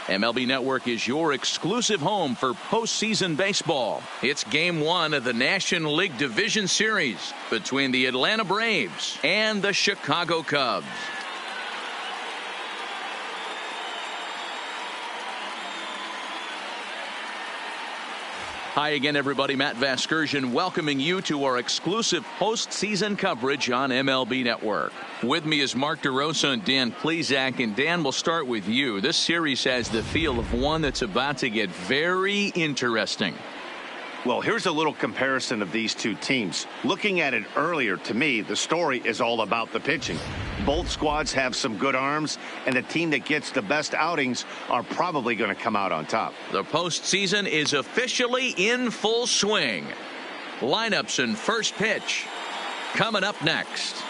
MLB Network is your exclusive home for postseason baseball. It's Game 1 of the National League Division Series between the Atlanta Braves and the Chicago Cubs. Hi again, everybody. Matt Vasgersian welcoming you to our exclusive postseason coverage on MLB Network. With me is Mark DeRosa and Dan Plesac. And Dan, we'll start with you. This series has the feel of one that's about to get very interesting. Well, here's a little comparison of these two teams. Looking at it earlier, to me, the story is all about the pitching. Both squads have some good arms, and the team that gets the best outings are probably going to come out on top. The postseason is officially in full swing. Lineups and first pitch coming up next.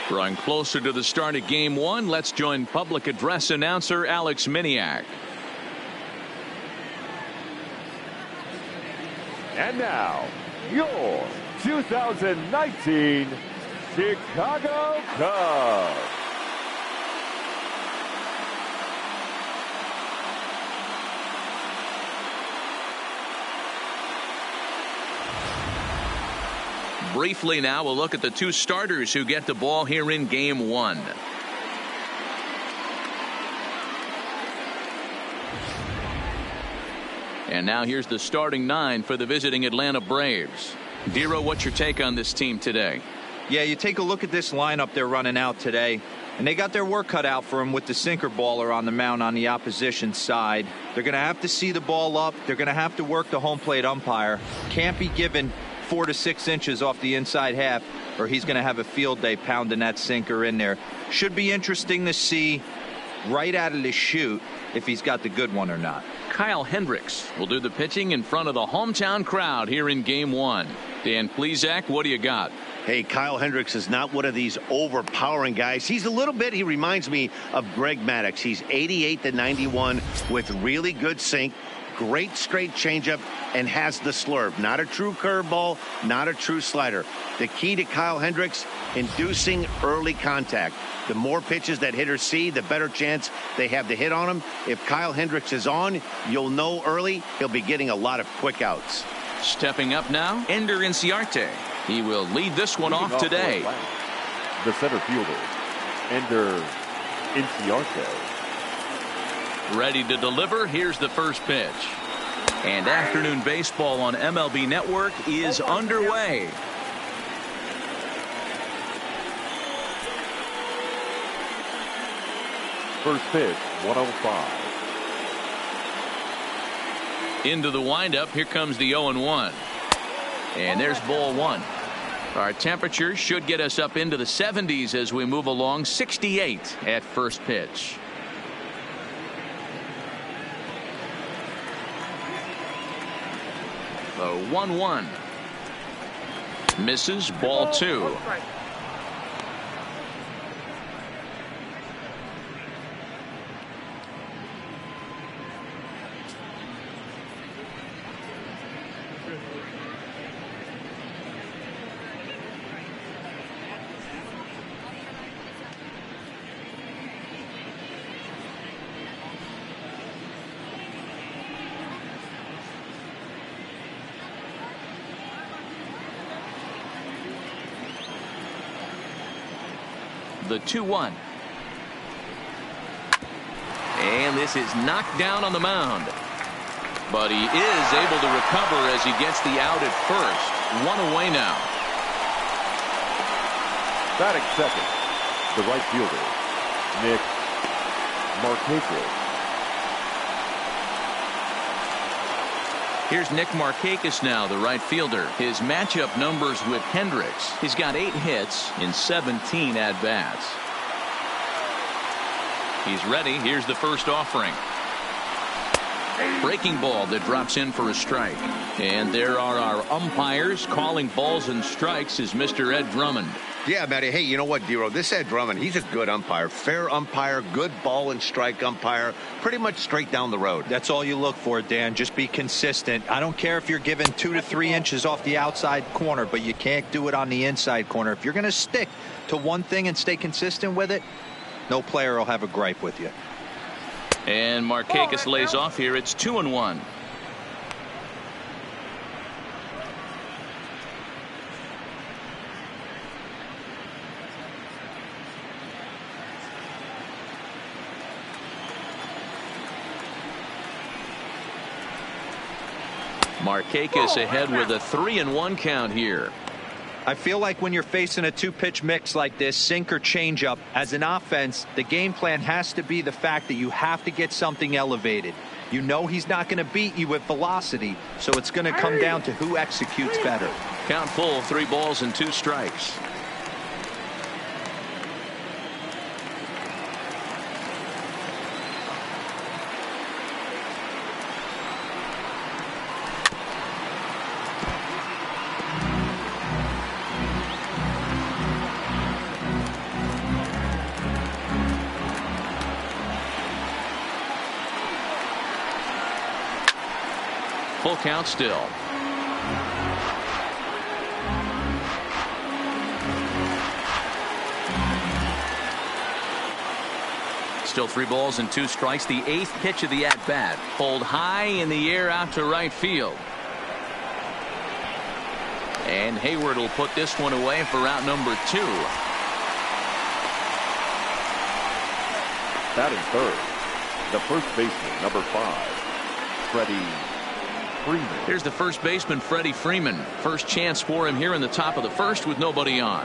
Drawing closer to the start of Game 1, let's join public address announcer Alex Miniak. And now, your 2019 Chicago Cubs. Briefly now, we'll look at the two starters who get the ball here in Game 1. And now here's the starting nine for the visiting Atlanta Braves. Dero, what's your take on this team today? Yeah, you take a look at this lineup they're running out today, and they got their work cut out for them with the sinker baller on the mound on the opposition side. They're going to have to see the ball up. They're going to have to work the home plate umpire. Can't be given 4 to 6 inches off the inside half, or he's going to have a field day pounding that sinker in there. Should be interesting to see right out of the chute if he's got the good one or not. Kyle Hendricks will do the pitching in front of the hometown crowd here in Game 1. Dan Plesac, what do you got? Hey, Kyle Hendricks is not one of these overpowering guys. He reminds me of Greg Maddux. He's 88 to 91 with really good sink, great straight changeup, and has the slurve. Not a true curveball, not a true slider. The key to Kyle Hendricks, inducing early contact. The more pitches that hitters see, the better chance they have to hit on him. If Kyle Hendricks is on, you'll know early he'll be getting a lot of quick outs. Stepping up now, Ender Inciarte. He will lead this one off today. The center fielder, Ender Inciarte. Ready to deliver. Here's the first pitch. And afternoon baseball on MLB Network is underway. First pitch, 105. Into the windup. Here comes the 0-1. And there's ball one. Our temperatures should get us up into the 70s as we move along. 68 at first pitch. The 1-1. Misses, ball 2. The 2-1. And this is knocked down on the mound. But he is able to recover as he gets the out at first. One away now. Batting second, the right fielder, Nick Markakis. Here's Nick Markakis now, the right fielder. His matchup numbers with Hendricks. He's got 8 hits in 17 at-bats. He's ready. Here's the first offering. Breaking ball that drops in for a strike. And there are our umpires calling balls and strikes is Mr. Ed Drummond. Yeah, Matty. Hey, you know what, Dero? This Ed Drummond, he's a good umpire. Fair umpire, good ball and strike umpire. Pretty much straight down the road. That's all you look for, Dan. Just be consistent. I don't care if you're given 2 to 3 inches off the outside corner, but you can't do it on the inside corner. If you're going to stick to one thing and stay consistent with it, no player will have a gripe with you. And Markakis lays off here. It's 2-1. Markakis ahead with a 3-1 count here. I feel like when you're facing a 2-pitch mix like this, sink or changeup, as an offense, the game plan has to be the fact that you have to get something elevated. You know he's not going to beat you with velocity, so it's going to come down to who executes better. Count full, 3 balls and 2 strikes. Full count still. Still 3 balls and 2 strikes. The 8th pitch of the at-bat. Pulled high in the air out to right field. And Hayward will put this one away for out number 2. Batting third, the first baseman, number 5. Freddie Freeman. Here's the first baseman, Freddie Freeman. First chance for him here in the top of the first with nobody on.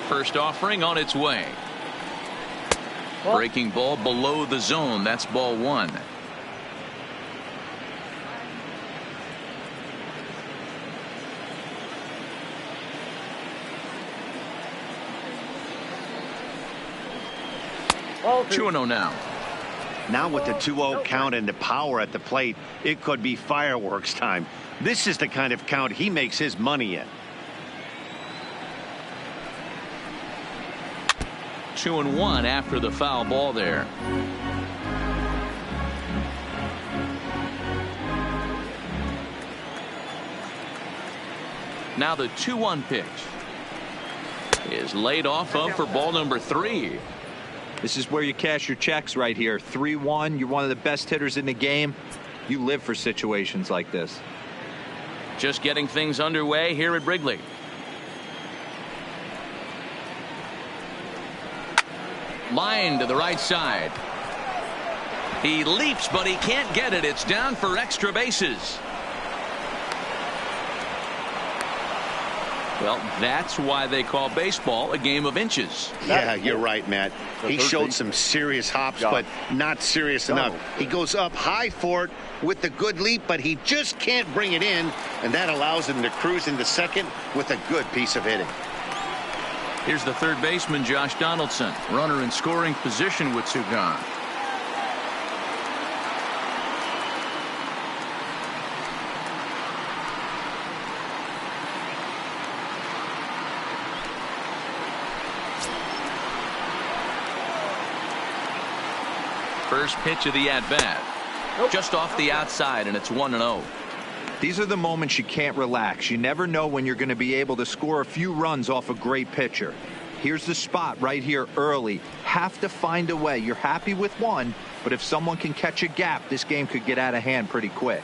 First offering on its way. Breaking ball below the zone. That's ball 1. Oh, 2-0 now. Now with the 2-0 count and the power at the plate, it could be fireworks time. This is the kind of count he makes his money in. 2-1 after the foul ball there. Now the 2-1 pitch is laid off of for ball number 3. This is where you cash your checks right here. 3-1. You're one of the best hitters in the game. You live for situations like this. Just getting things underway here at Wrigley. Line to the right side. He leaps, but he can't get it. It's down for extra bases. Well, that's why they call baseball a game of inches. Yeah, you're right, Matt. He showed some serious hops, but not serious enough. He goes up high for it with the good leap, but he just can't bring it in, and that allows him to cruise into second with a good piece of hitting. Here's the third baseman, Josh Donaldson. Runner in scoring position with 2 gone. First pitch of the at-bat. Just off the outside, and it's 1-0. These are the moments you can't relax. You never know when you're going to be able to score a few runs off a great pitcher. Here's the spot right here early. Have to find a way. You're happy with one, but if someone can catch a gap, this game could get out of hand pretty quick.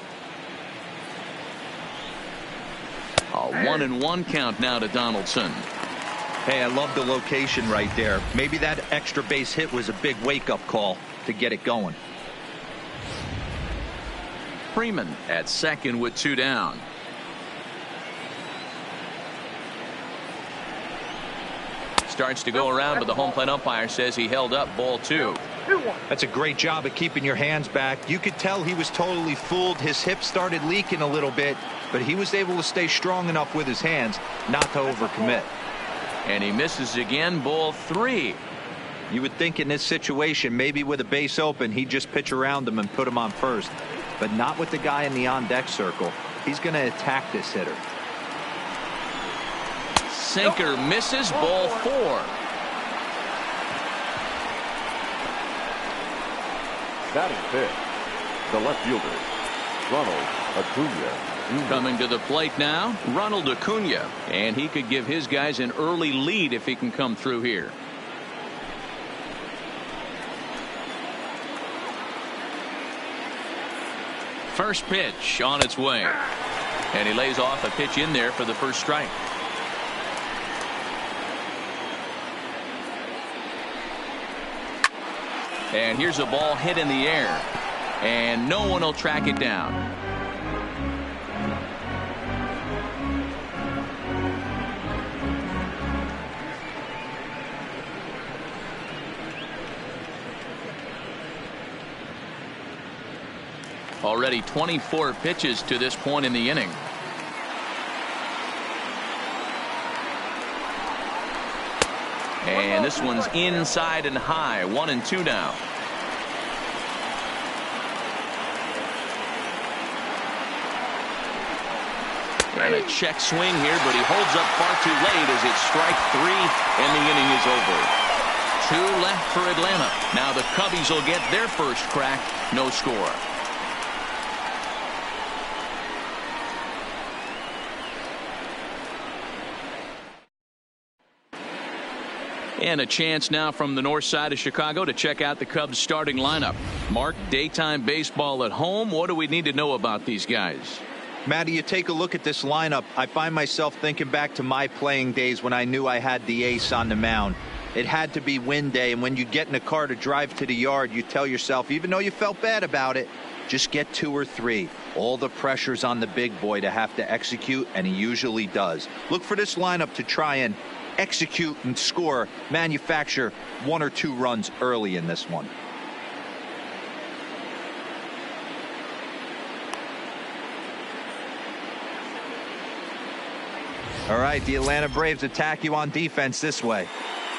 A 1-1 count now to Donaldson. Hey, I love the location right there. Maybe that extra base hit was a big wake-up call to get it going. Freeman at second with 2 down. Starts to go around, but the home plate umpire says he held up ball 2. That's a great job of keeping your hands back. You could tell he was totally fooled. His hip started leaking a little bit, but he was able to stay strong enough with his hands not to overcommit. And he misses again, ball 3. You would think in this situation, maybe with a base open, he'd just pitch around him and put him on first. But not with the guy in the on-deck circle. He's going to attack this hitter. Sinker misses, ball 4. Batting fifth, the left fielder, Ronald Acuna. Coming to the plate now, Ronald Acuna. And he could give his guys an early lead if he can come through here. First pitch on its way. And he lays off a pitch in there for the first strike. And here's a ball hit in the air. And no one will track it down. Already 24 pitches to this point in the inning. And this one's inside and high. 1-2 now. And a check swing here, but he holds up far too late as it's strike 3 and the inning is over. 2 left for Atlanta. Now the Cubbies will get their first crack. No score. And a chance now from the north side of Chicago to check out the Cubs starting lineup. Mark, daytime baseball at home. What do we need to know about these guys? Matty, you take a look at this lineup. I find myself thinking back to my playing days when I knew I had the ace on the mound. It had to be win day, and when you get in a car to drive to the yard, you tell yourself, even though you felt bad about it, just get 2 or 3. All the pressure's on the big boy to have to execute, and he usually does. Look for this lineup to try and execute and score, manufacture 1 or 2 runs early in this one. All right, the Atlanta Braves attack you on defense this way.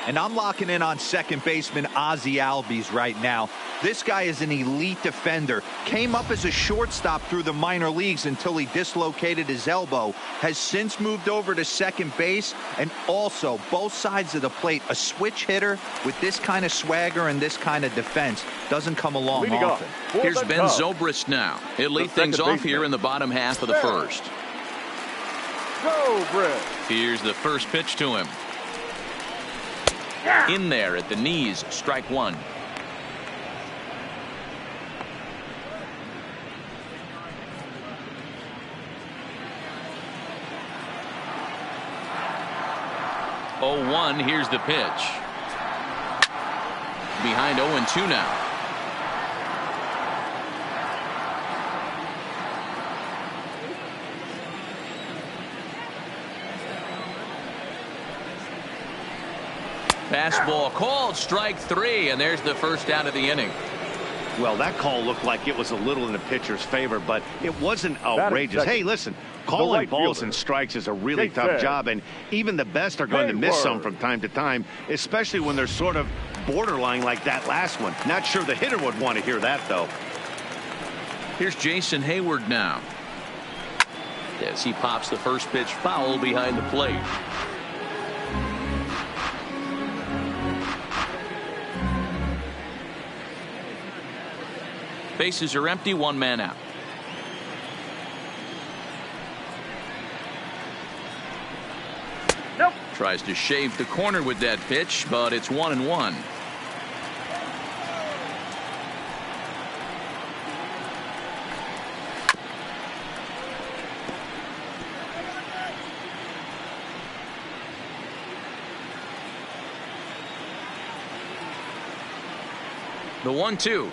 And I'm locking in on second baseman Ozzie Albies right now. This guy is an elite defender. Came up as a shortstop through the minor leagues until he dislocated his elbow. Has since moved over to second base, and also both sides of the plate. A switch hitter with this kind of swagger and this kind of defense doesn't come along Leading often. Here's Ben Zobrist now. He'll lead things off here in the bottom half of the first. Zobrist. Here's the first pitch to him. In there at the knees, strike 1. Oh, 1. Here's the pitch. Behind 0-2 now. Fastball called, strike 3, and there's the first out of the inning. Well, that call looked like it was a little in the pitcher's favor, but it wasn't outrageous. Hey, listen, calling right balls fielder. and strikes is a really Take tough that. job, and even the best are going to miss some from time to time, especially when they're sort of borderline like that last one. Not sure the hitter would want to hear that, though. Here's Jason Hayward now. As he pops the first pitch foul behind the plate. Bases are empty, 1 man out. Nope. Tries to shave the corner with that pitch, but it's 1-1. The 1-2.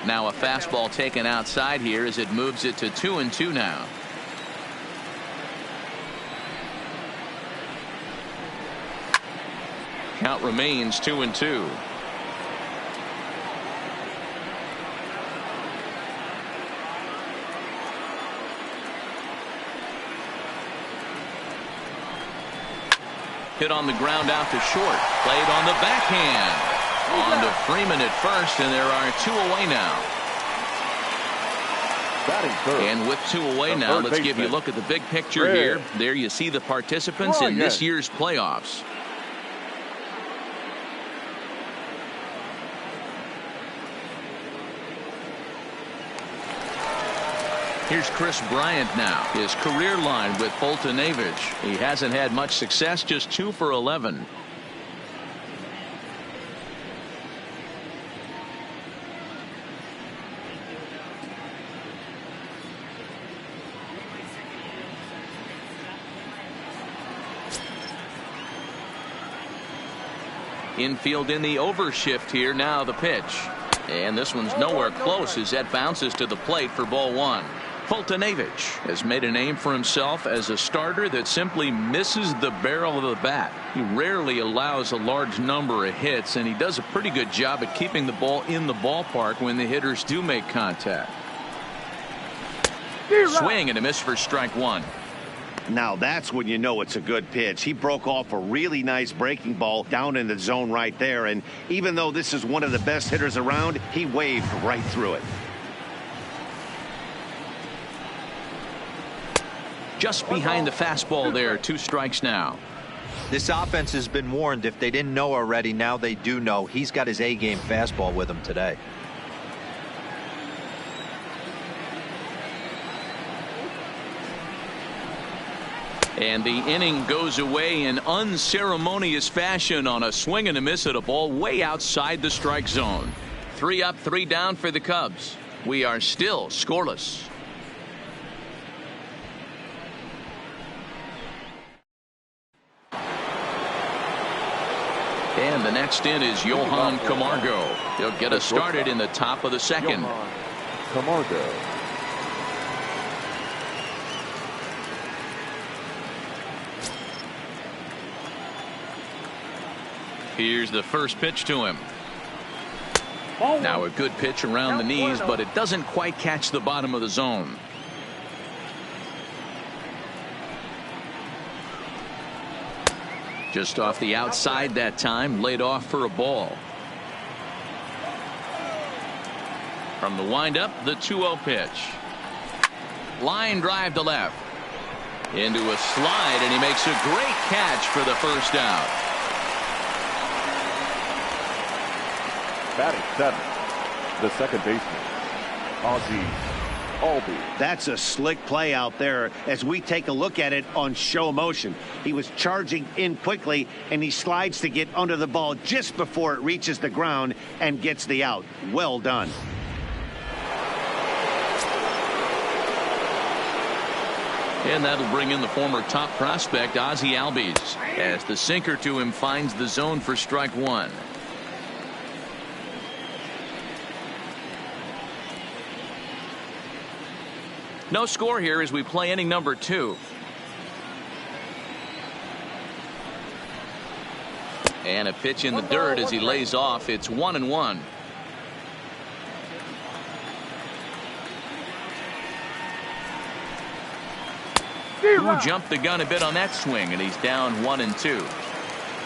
Now a fastball taken outside here as it moves it to 2-2 now. Count remains 2-2. Hit on the ground out to short. Played on the backhand. On to Freeman at first, and there are 2 away now. And with 2 away now, let's give you a look at the big picture here. There you see the participants in this year's playoffs. Here's Chris Bryant now. His career line with Foltynewicz. He hasn't had much success, just 2 for 11. Infield in the overshift here. Now the pitch. And this one's nowhere close as that bounces to the plate for ball 1. Foltynewicz has made a name for himself as a starter that simply misses the barrel of the bat. He rarely allows a large number of hits, and he does a pretty good job at keeping the ball in the ballpark when the hitters do make contact. Swing and a miss for strike 1. Now that's when you know it's a good pitch. He broke off a really nice breaking ball down in the zone right there, and even though this is one of the best hitters around, he waved right through it. Just behind the fastball there. 2 strikes now. This offense has been warned. If they didn't know already, now they do know. He's got his A-game fastball with him today. And the inning goes away in unceremonious fashion on a swing and a miss at a ball way outside the strike zone. 3 up, 3 down for the Cubs. We are still scoreless. And the next in is Johan Camargo. He'll get us started in the top of the second. Johan Camargo. Here's the first pitch to him. Now a good pitch around the knees, but it doesn't quite catch the bottom of the zone. Just off the outside that time, laid off for a ball. From the windup, the 2-0 pitch. Line drive to left. Into a slide, and he makes a great catch for the first out. Batting 7th, the second baseman, Ozzie Albies. That's a slick play out there as we take a look at it on show motion. He was charging in quickly, and he slides to get under the ball just before it reaches the ground and gets the out. Well done. And that'll bring in the former top prospect Ozzie Albies as the sinker to him finds the zone for strike 1. No score here as we play inning number 2. And a pitch in the dirt as he lays off. It's 1-1. Who jumped the gun a bit on that swing, and he's down 1-2.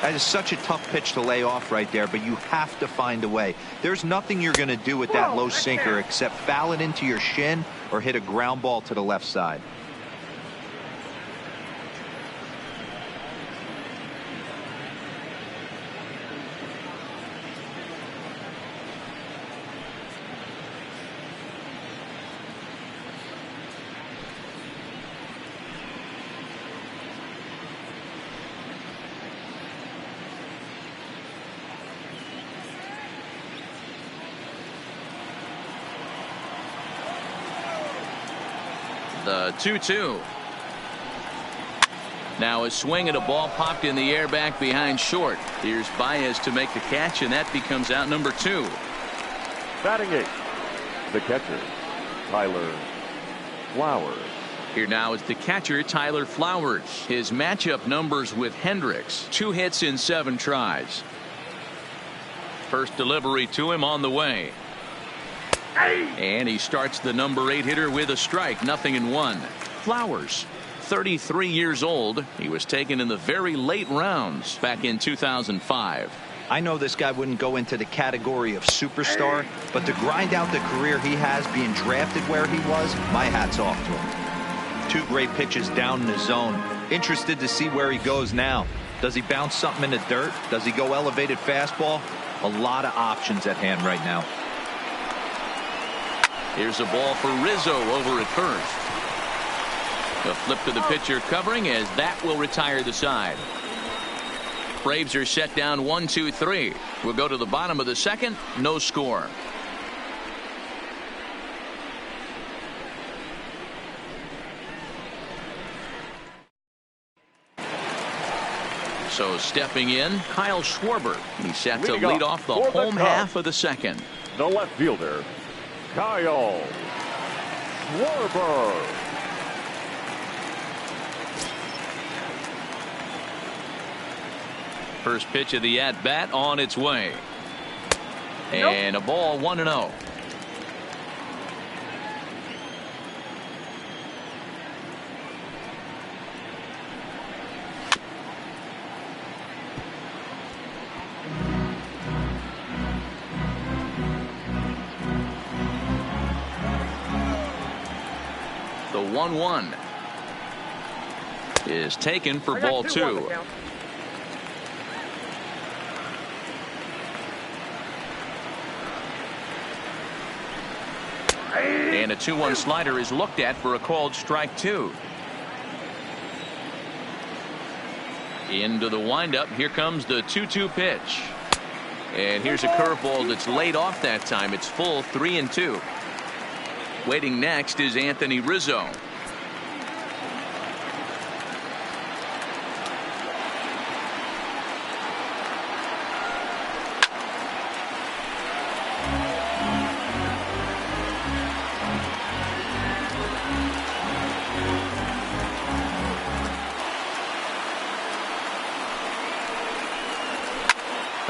That is such a tough pitch to lay off right there, but you have to find a way. There's nothing you're going to do with that low sinker except foul it into your shin or hit a ground ball to the left side. The 2-2. Now a swing at a ball popped in the air back behind short. Here's Baez to make the catch, and that becomes out number 2. Batting 8th, the catcher, Tyler Flowers. Here now is the catcher, Tyler Flowers. His matchup numbers with Hendricks. 2 hits in 7 tries. First delivery to him on the way. And he starts the number 8 hitter with a strike. 0-1. Flowers 33 years old. He was taken in the very late rounds back in 2005. I know this guy wouldn't go into the category of superstar, but to grind out the career he has being drafted where he was, my hat's off to him. 2 great pitches down in the zone. Interested to see where he goes now. Does he bounce something in the dirt? Does he go elevated fastball? A lot of options at hand right now. Here's a ball for Rizzo over at first. A flip to the pitcher covering, as that will retire the side. Braves are set down 1-2-3. We'll go to the bottom of the second. No score. So stepping in, Kyle Schwarber. He's set to lead off the home half of the second. The left fielder, Kyle Schwarber. First pitch of the at-bat on its way. And a ball, 1-0. The 1-1 is taken for ball 2. And a 2-1 slider is looked at for a called strike 2. Into the windup. Here comes the 2-2 pitch. And here's a curveball that's laid off that time. It's full 3-2. Waiting next is Anthony Rizzo.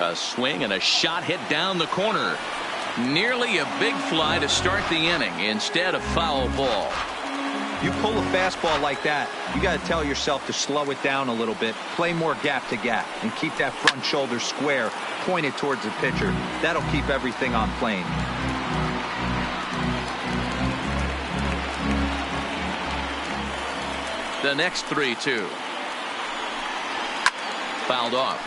A swing and a shot hit down the corner. Nearly a big fly to start the inning instead of foul ball. You pull a fastball like that, you got to tell yourself to slow it down a little bit, play more gap to gap, and keep that front shoulder square, pointed towards the pitcher. That'll keep everything on plane. The next 3-2. Fouled off.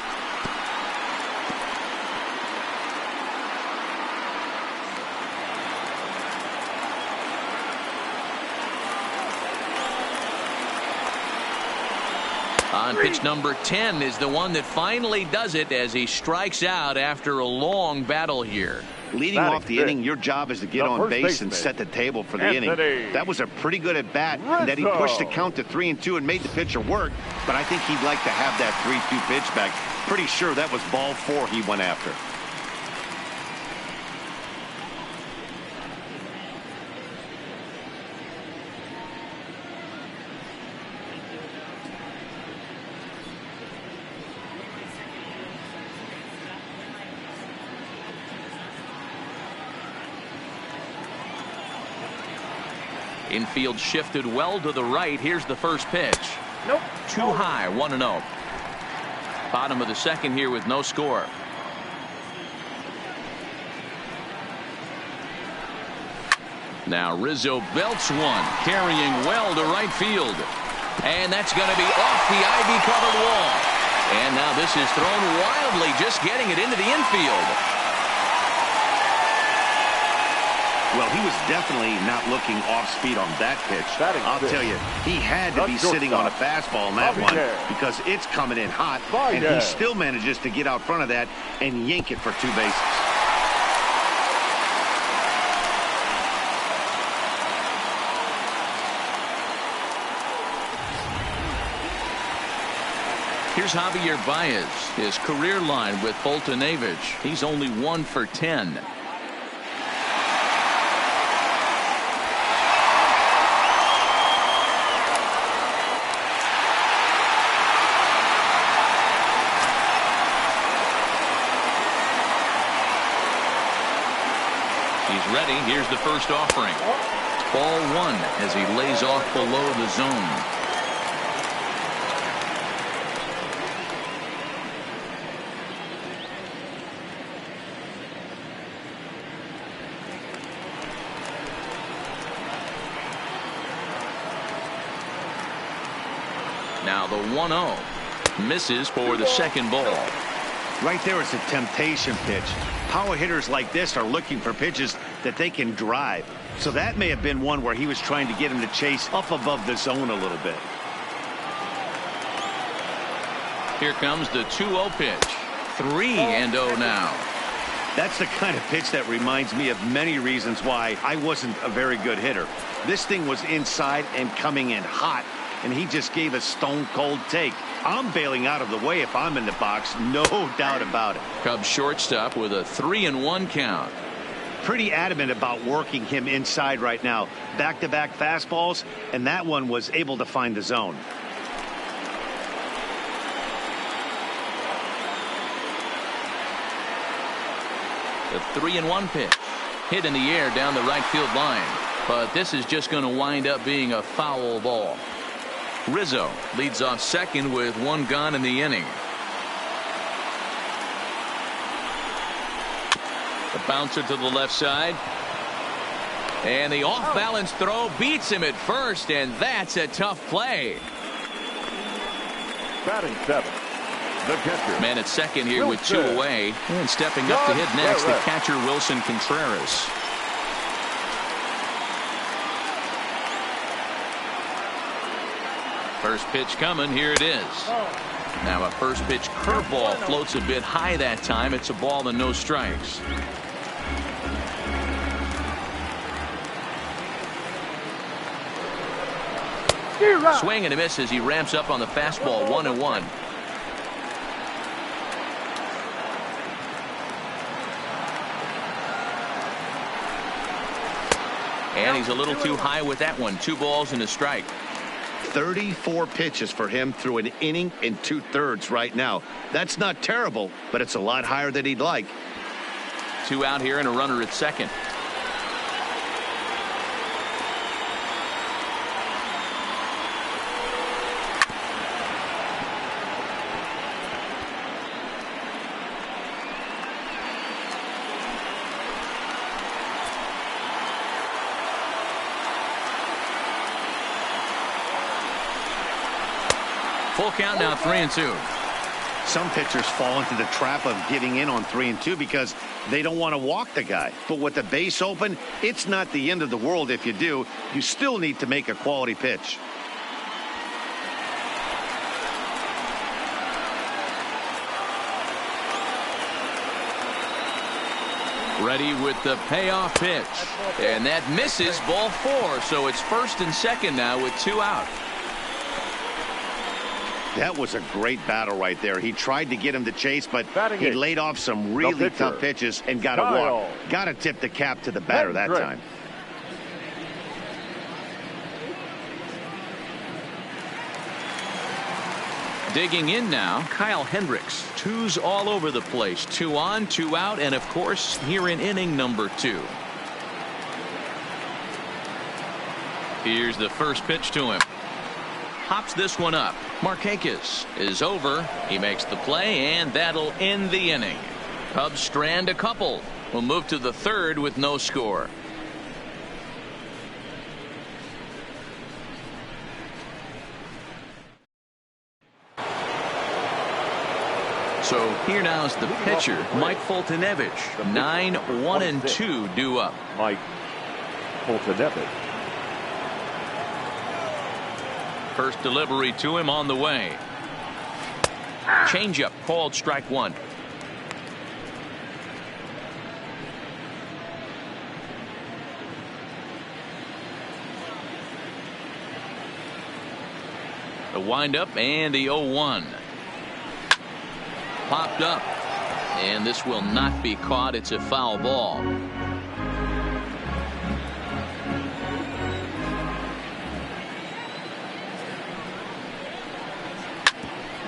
On pitch number 10 is the one that finally does it as he strikes out after a long battle here. Leading off the inning, your job is to get on base and set the table for the inning. That was a pretty good at bat, and that he pushed the count to 3-2 and made the pitcher work. But I think he'd like to have that 3-2 pitch back. Pretty sure that was ball 4 he went after. Infield shifted well to the right. Here's the first pitch. Too high, 1-0. Bottom of the second here with no score. Now Rizzo belts one, carrying well to right field. And that's going to be off the ivy-covered wall. And now this is thrown wildly, just getting it into the infield. Well, he was definitely not looking off speed on that pitch. I'll tell you, he had to be sitting on a fastball on that one because it's coming in hot, and he still manages to get out front of that and yank it for 2 bases. Here's Javier Baez, his career line with Boltonevich. He's only 1 for 10. He's ready. Here's the first offering. Ball 1 as he lays off below the zone. Now the 1-0 misses for the second ball. Right there is a temptation pitch. Power hitters like this are looking for pitches that they can drive. So that may have been one where he was trying to get him to chase up above the zone a little bit. Here comes the 2-0 pitch. 3-0 now. That's the kind of pitch that reminds me of many reasons why I wasn't a very good hitter. This thing was inside and coming in hot, and he just gave a stone-cold take. I'm bailing out of the way if I'm in the box, no doubt about it. Cubs shortstop with a 3-1 count. Pretty adamant about working him inside right now. Back-to-back fastballs, and that one was able to find the zone. The 3-1 pitch. Hit in the air down the right field line. But this is just going to wind up being a foul ball. Rizzo leads off second with one gone in the inning. The bouncer to the left side. And the off-balance throw beats him at first, and that's a tough play. Batting seventh, the catcher. Man at second here with two away. And stepping up to hit next, the catcher Wilson Contreras. First pitch coming. Here it is. Now a first pitch curveball floats a bit high that time. It's a ball and no strikes. Swing and a miss as he ramps up on the fastball. 1-1. And he's a little too high with that one. 2 balls and a strike. 34 pitches for him through an inning and 2/3 right now. That's not terrible, but it's a lot higher than he'd like. 2 out here and a runner at second. Full count now, 3-2. Some pitchers fall into the trap of giving in on 3-2 because they don't want to walk the guy. But with the base open, it's not the end of the world if you do. You still need to make a quality pitch. Ready with the payoff pitch. And that misses, ball 4. So it's first and second now with 2 out. That was a great battle right there. He tried to get him to chase, but he laid off some really tough pitches and got a walk. Got to tip the cap to the batter that time. Digging in now, Kyle Hendricks. 2s all over the place. 2 on, 2 out, and of course here in inning number 2. Here's the first pitch to him. Hops this one up. Markakis is over. He makes the play, and that'll end the inning. Cubs strand a couple. We'll move to the 3rd with no score. So here now is the pitcher, Mike Foltynewicz. 9-1-2 due up. Mike Foltynewicz. First delivery to him on the way. Changeup called strike 1. The windup and the 0-1. Popped up. And this will not be caught. It's a foul ball.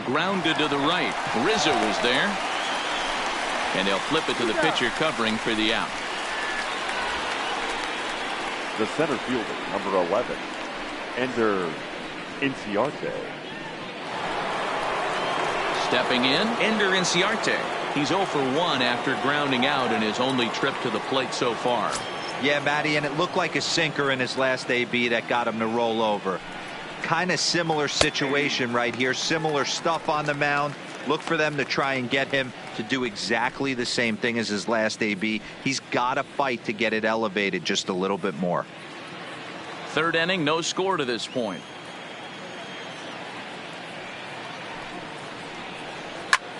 Grounded to the right. Rizzo is there. And they'll flip it to the pitcher covering for the out. The center fielder, number 11, Ender Inciarte. Stepping in, Ender Inciarte. He's 0 for 1 after grounding out in his only trip to the plate so far. Yeah, Matty, and it looked like a sinker in his last AB that got him to roll over. kind of similar situation right here. Similar stuff on the mound. Look for them to try and get him to do exactly the same thing as his last AB. He's got to fight to get it elevated just a little bit more. Third inning, no score to this point.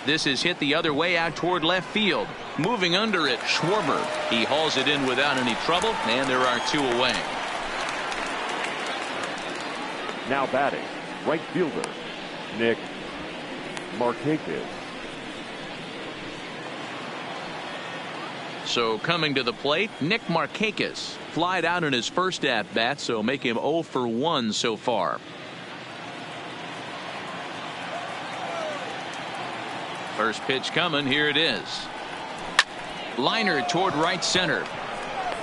This is hit the other way out toward left field. Moving under it, Schwarber. He hauls it in without any trouble, and there are 2 away. Now batting, right fielder, Nick Markakis. So coming to the plate, Nick Markakis. Flied out in his first at-bat, so make him 0 for 1 so far. First pitch coming, here it is. Liner toward right center.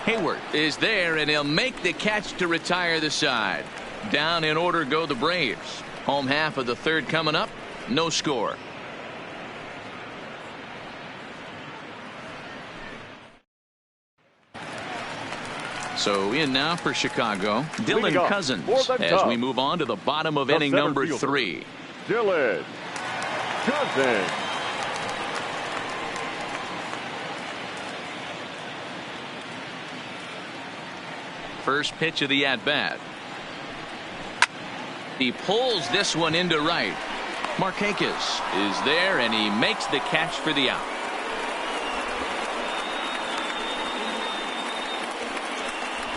Hayward is there, and he'll make the catch to retire the side. Down in order go the Braves. Home half of the third coming up, no score. So in now for Chicago, Dylan Cousins, as we move on to the bottom of inning number 3. Dylan Cousins. First pitch of the at-bat. He pulls this one into right. Markakis is there, and he makes the catch for the out.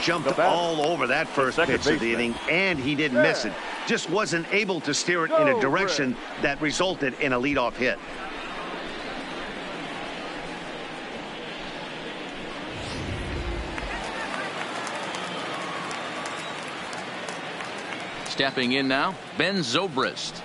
Jumped all over that first pitch of the inning, and he didn't miss it. Just wasn't able to steer it in a direction that resulted in a leadoff hit. Stepping in now, Ben Zobrist.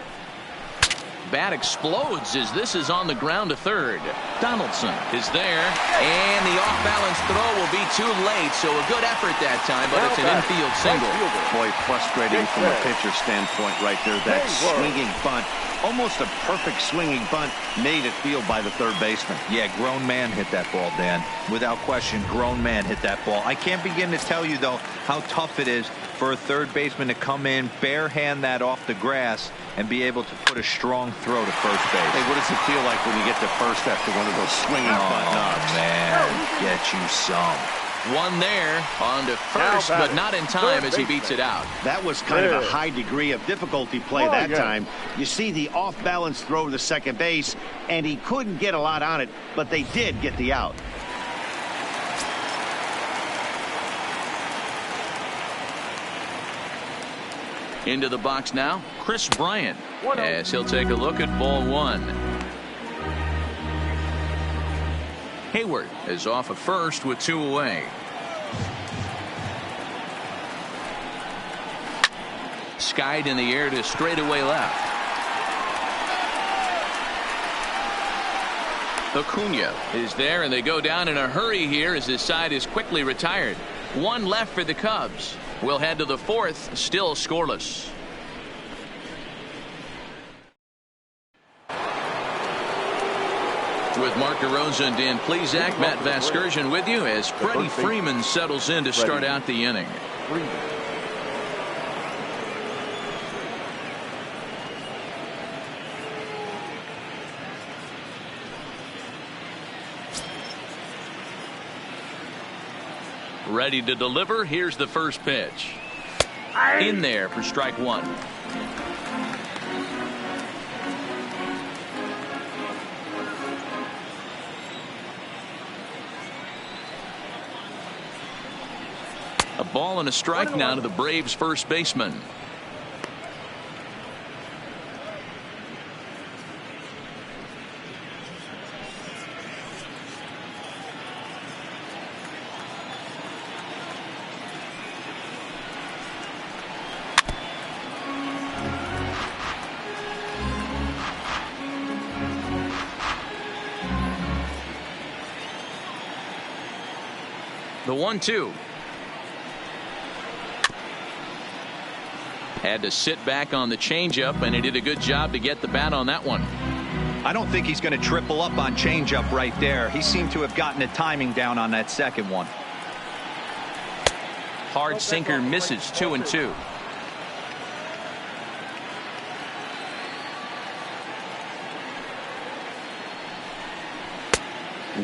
Bat explodes as this is on the ground to third. Donaldson is there, and the off-balance throw will be too late, so a good effort that time, but it's an infield single. Boy, frustrating from a pitcher standpoint right there. That swinging bunt, almost a perfect swinging bunt, made it field by the third baseman. Yeah, grown man hit that ball, Dan. Without question, grown man hit that ball. I can't begin to tell you, though, how tough it is for a third baseman to come in, barehand that off the grass, and be able to put a strong throw to first base. Hey, what does it feel like when you get to first after one of those swinging bunt knobs? Man, get you some. One there on to first, but not in time as he beats it out. That was kind of a high degree of difficulty play that time. You see the off-balance throw to second base, and he couldn't get a lot on it, but they did get the out. Into the box now, Chris Bryant, as he'll take a look at ball 1. Hayward is off at first with 2 away. Skied in the air to straightaway left. Acuna is there, and they go down in a hurry here as his side is quickly retired. 1 left for the Cubs. We'll head to the 4th, still scoreless. With Mark DeRosa and Dan Plesac, Matt Vasgersian with you as Freddie Freeman settles in to start out the inning. Ready to deliver. Here's the first pitch. In there for strike 1. A ball and a strike now to the Braves first baseman. The 1-2. Had to sit back on the changeup, and he did a good job to get the bat on that one. I don't think he's going to triple up on changeup right there. He seemed to have gotten the timing down on that second one. Hard sinker misses, 2-2.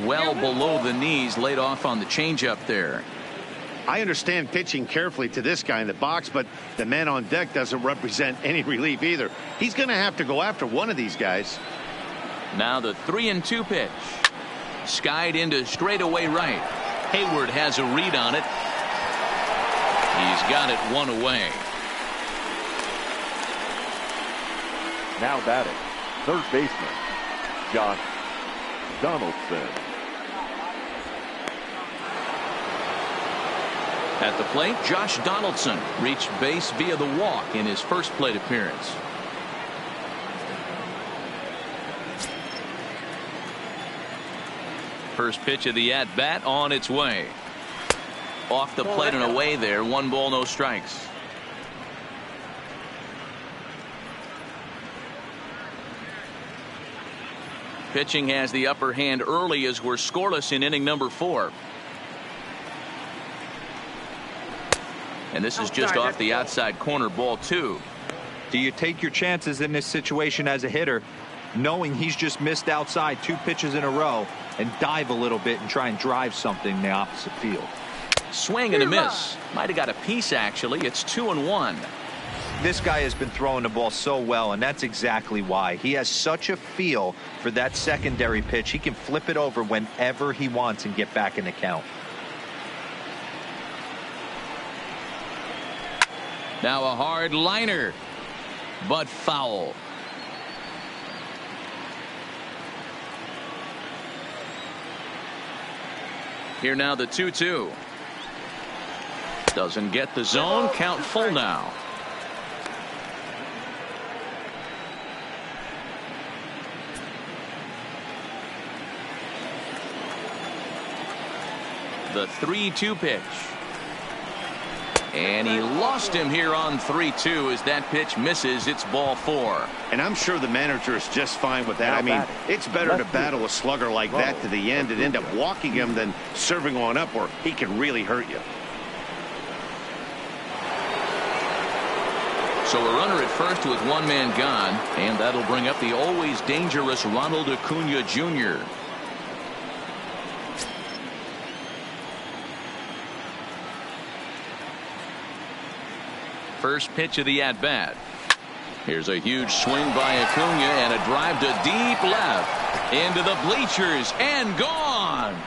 well below the knees, laid off on the changeup there. I understand pitching carefully to this guy in the box, but the man on deck doesn't represent any relief either. He's going to have to go after one of these guys. Now the 3-2 pitch. Skied into straightaway right. Hayward has a read on it. He's got it one away. Now batting, third baseman, Josh Donaldson. At the plate, Josh Donaldson reached base via the walk in his first plate appearance. First pitch of the at-bat on its way. Off the plate and away there. 1 ball, no strikes. Pitching has the upper hand early as we're scoreless in inning number 4. And this is just off the outside corner, ball 2. Do you take your chances in this situation as a hitter, knowing he's just missed outside 2 pitches in a row, and dive a little bit and try and drive something in the opposite field? Swing and a miss. Might have got a piece, actually. It's 2-1. This guy has been throwing the ball so well, and that's exactly why. He has such a feel for that secondary pitch. He can flip it over whenever he wants and get back in the count. Now a hard liner, but foul. Here now the 2-2. Doesn't get the zone. Count full now. The 3-2 pitch. And he lost him here on 3-2 as that pitch misses. It's ball 4. And I'm sure the manager is just fine with that. I mean, it's better to battle a slugger like that to the end and end up walking him than serving one up where he can really hurt you. So a runner at first with 1 man gone, and that'll bring up the always dangerous Ronald Acuna Jr. First pitch of the at-bat. Here's a huge swing by Acuna and a drive to deep left into the bleachers and gone.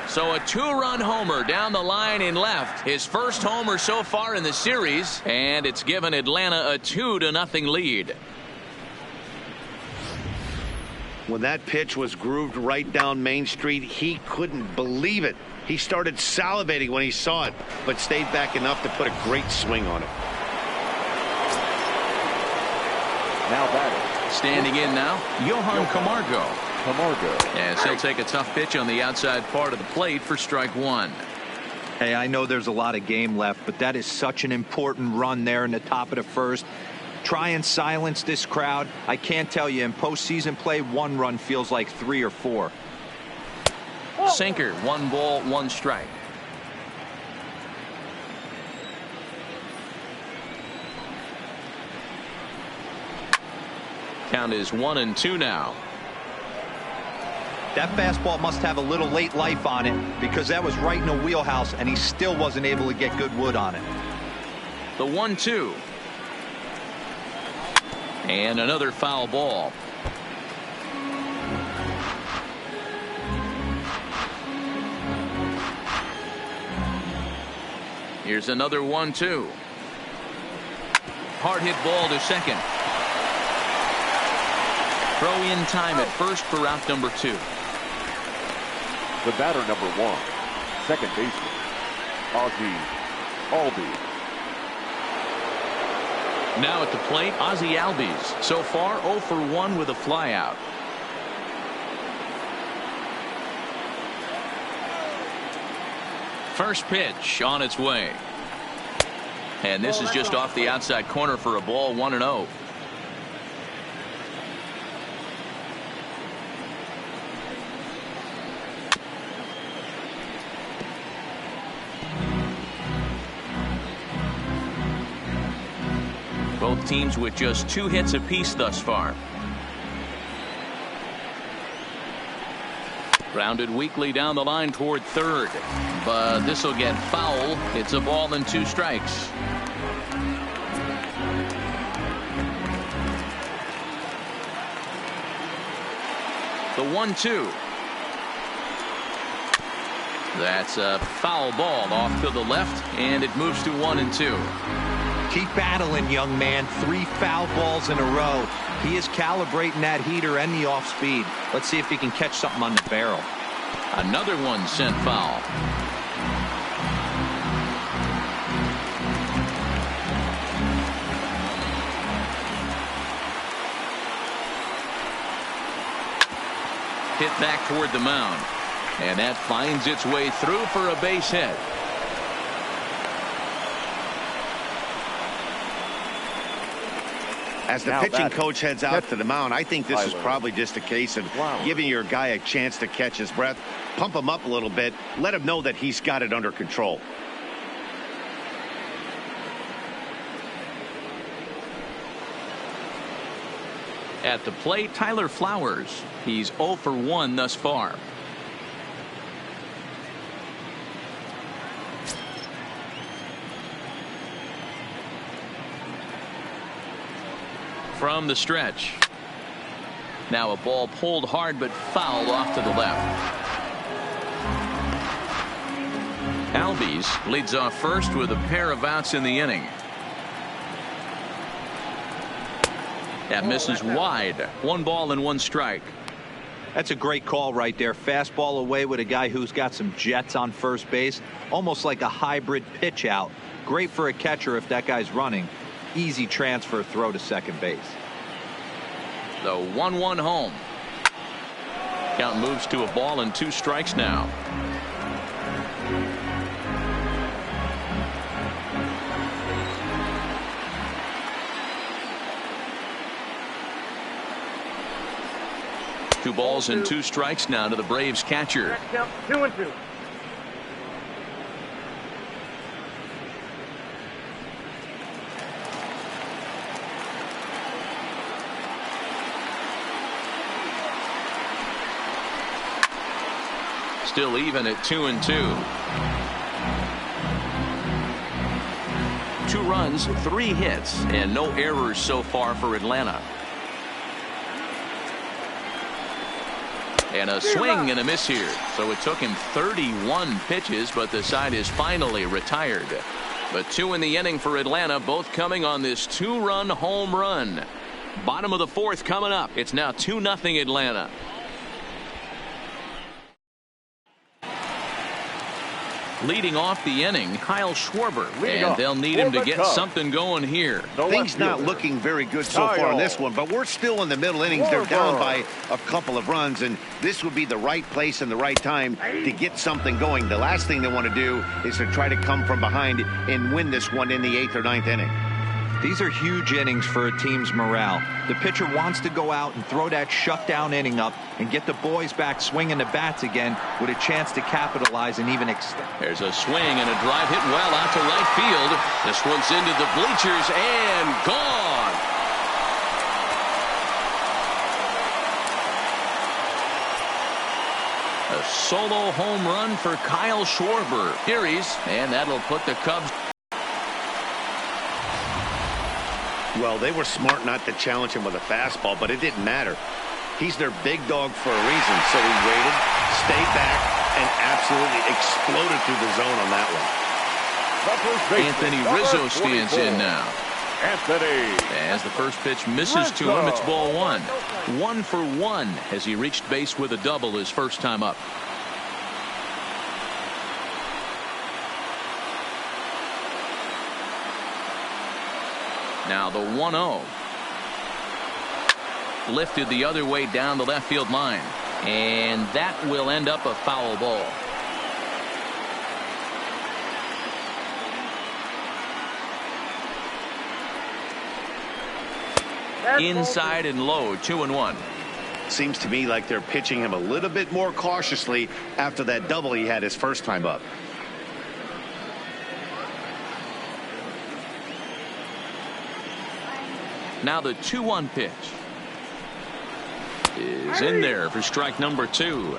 So a 2-run homer down the line in left. His first homer so far in the series, and it's given Atlanta a 2-0 lead. When that pitch was grooved right down Main Street, he couldn't believe it. He started salivating when he saw it, but stayed back enough to put a great swing on it. Now batting. Standing in now, Johan Camargo. As he'll take a tough pitch on the outside part of the plate for strike 1. Hey, I know there's a lot of game left, but that is such an important run there in the top of the first. Try and silence this crowd. I can't tell you, in postseason play, 1 run feels like 3 or 4. Sinker, 1 ball, 1 strike. Count is 1-2 now. That fastball must have a little late life on it because that was right in the wheelhouse and he still wasn't able to get good wood on it. The 1-2. And another foul ball. Here's another 1-2. Hard hit ball to second. Throw in time at first for out number 2. The batter number 1, second baseman, Ozzie Albies. Now at the plate, Ozzie Albies. So far 0 for 1 with a flyout. First pitch on its way. And this is just off the outside corner for a ball, 1-0. Both teams with just 2 hits apiece thus far. Grounded weakly down the line toward third, but this will get foul. It's a ball and 2 strikes. The 1-2. That's a foul ball off to the left, and it moves to 1-2. Keep battling, young man. 3 foul balls in a row. He is calibrating that heater and the off speed. Let's see if he can catch something on the barrel. Another one sent foul. Hit back toward the mound, and that finds its way through for a base hit. As the pitching coach heads out to the mound, I think this is probably just a case of giving your guy a chance to catch his breath, pump him up a little bit, let him know that he's got it under control. At the plate, Tyler Flowers. He's 0 for 1 thus far. From the stretch. Now a ball pulled hard but fouled off to the left. Albies leads off first with a pair of outs in the inning. That misses wide. 1 ball and 1 strike. That's a great call right there. Fastball away with a guy who's got some jets on first base. Almost like a hybrid pitch out. Great for a catcher if that guy's running. Easy transfer throw to second base. The 1-1 home. Count moves to a ball and 2 strikes now. Two balls and 2 strikes now to the Braves catcher. 2-2. Still even at 2-2. 2 runs, 3 hits, and no errors so far for Atlanta. And a swing and a miss here. So it took him 31 pitches, but the side is finally retired. But 2 in the inning for Atlanta, both coming on this 2-run home run. Bottom of the 4th coming up. It's now 2-0 Atlanta. Leading off the inning, Kyle Schwarber, and they'll need him to get something going here. Things not looking very good so far in this one, but we're still in the middle innings. They're down by a couple of runs, and this would be the right place and the right time to get something going. The last thing they want to do is to try to come from behind and win this one in the 8th or 9th inning. These are huge innings for a team's morale. The pitcher wants to go out and throw that shutdown inning up and get the boys back swinging the bats again with a chance to capitalize and even extend. There's a swing and a drive hit well out to right field. This one's into the bleachers and gone. A solo home run for Kyle Schwarber. Series, and that'll put the Cubs. Well, they were smart not to challenge him with a fastball, but it didn't matter. He's their big dog for a reason, so he waited, stayed back, and absolutely exploded through the zone on that one. Anthony Rizzo stands in now. As the first pitch misses to him, it's ball 1. 1 for 1 as he reached base with a double his first time up. Now the 1-0. Lifted the other way down the left field line. And that will end up a foul ball. Inside and low, 2-1. Seems to me like they're pitching him a little bit more cautiously after that double he had his first time up. Now the 2-1 pitch is in there for strike number 2.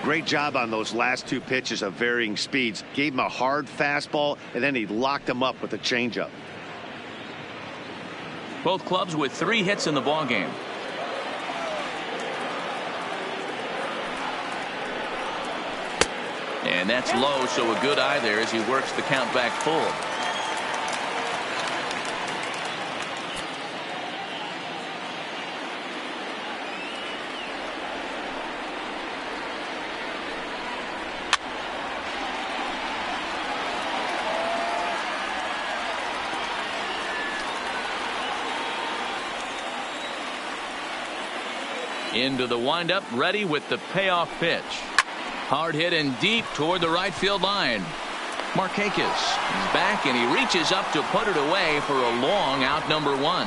Great job on those last 2 pitches of varying speeds. Gave him a hard fastball, and then he locked him up with a changeup. Both clubs with 3 hits in the ballgame. And that's low, so a good eye there as he works the count back full. Into the windup, ready with the payoff pitch. Hard hit and deep toward the right field line. Markakis is back and he reaches up to put it away for a long out number 1.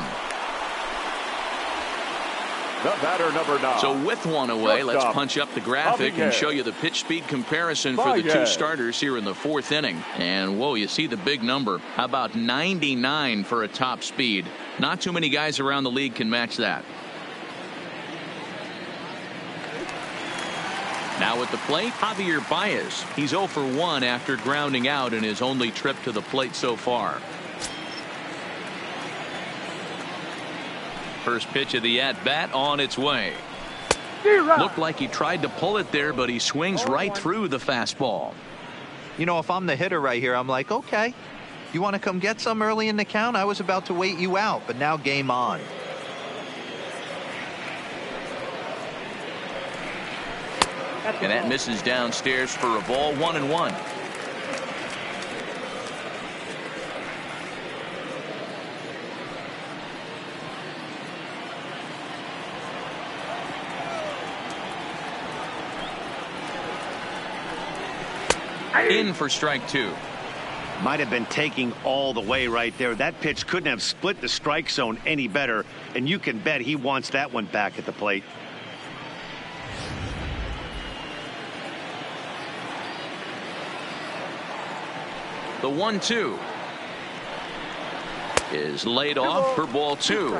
The batter, number 9. So with one away, let's punch up the graphic and show you the pitch speed comparison for the 2 starters here in the 4th inning. And whoa, you see the big number. How about 99 for a top speed? Not too many guys around the league can match that. Now at the plate, Javier Baez. He's 0 for 1 after grounding out in his only trip to the plate so far. First pitch of the at-bat on its way. Looked like he tried to pull it there, but he swings right through the fastball. You know, if I'm the hitter right here, I'm like, okay, you want to come get some early in the count? I was about to wait you out, but now game on. And that misses downstairs for a ball, 1-1. In for strike 2. Might have been taking all the way right there. That pitch couldn't have split the strike zone any better, and you can bet he wants that one back at the plate. The 1-2 is laid off for ball 2.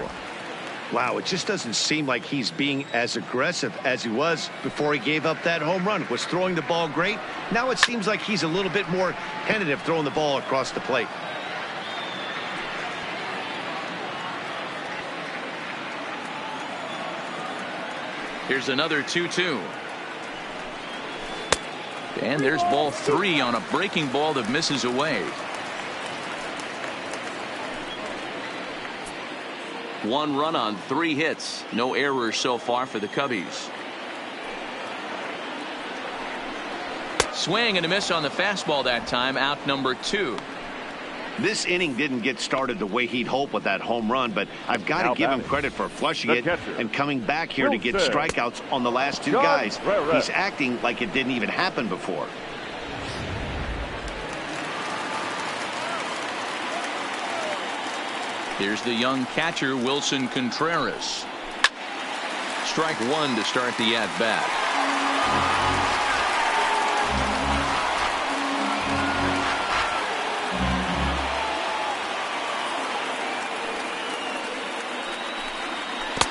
Wow, it just doesn't seem like he's being as aggressive as he was before he gave up that home run. Was throwing the ball great. Now it seems like he's a little bit more tentative throwing the ball across the plate. Here's another 2-2. And there's ball 3 on a breaking ball that misses away. 1 run on 3 hits. No errors so far for the Cubbies. Swing and a miss on the fastball that time. Out number 2. This inning didn't get started the way he'd hoped with that home run, but I've got to give him credit for flushing it and coming back here to get strikeouts on the last 2 guys. He's acting like it didn't even happen before. Here's the young catcher, Wilson Contreras. Strike 1 to start the at-bat.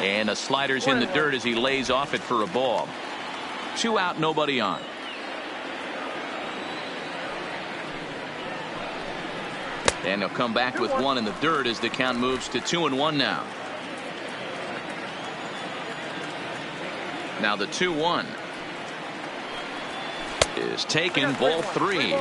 And a slider's in the dirt as he lays off it for a ball. 2 out, nobody on. And he'll come back with 1 in the dirt as the count moves to 2-1 now. Now the 2-1 is taken, ball 3.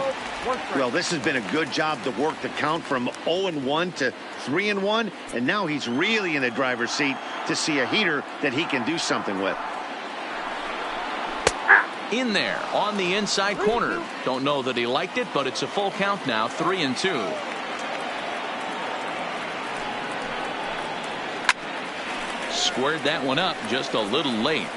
Well, this has been a good job to work the count from 0-1 to 3-1, and now he's really in the driver's seat to see a heater that he can do something with. In there on the inside corner. Don't know that he liked it, but it's a full count now, 3-2. Squared that one up just a little late.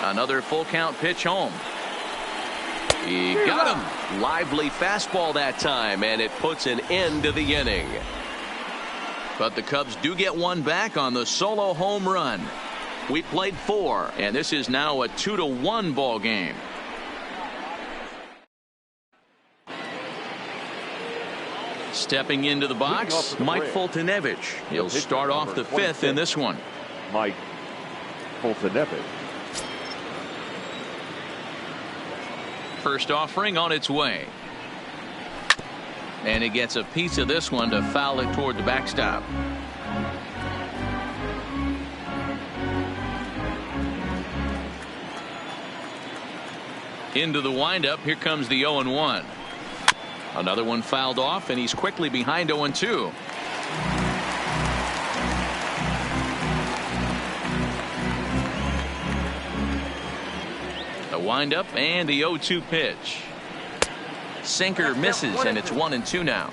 Another full count pitch home. He got him. Lively fastball that time, and it puts an end to the inning. But the Cubs do get 1 back on the solo home run. We played 4, and this is now a 2-1 ball game. Stepping into the box, Mike Foltynewicz. He'll start off the fifth in this one. Mike Foltynewicz. First offering on its way. And he gets a piece of this one to foul it toward the backstop. Into the windup. Here comes the 0-1. Another one fouled off, and he's quickly behind 0-2. The windup and the 0-2 pitch. Sinker misses, and it's 1-2 now.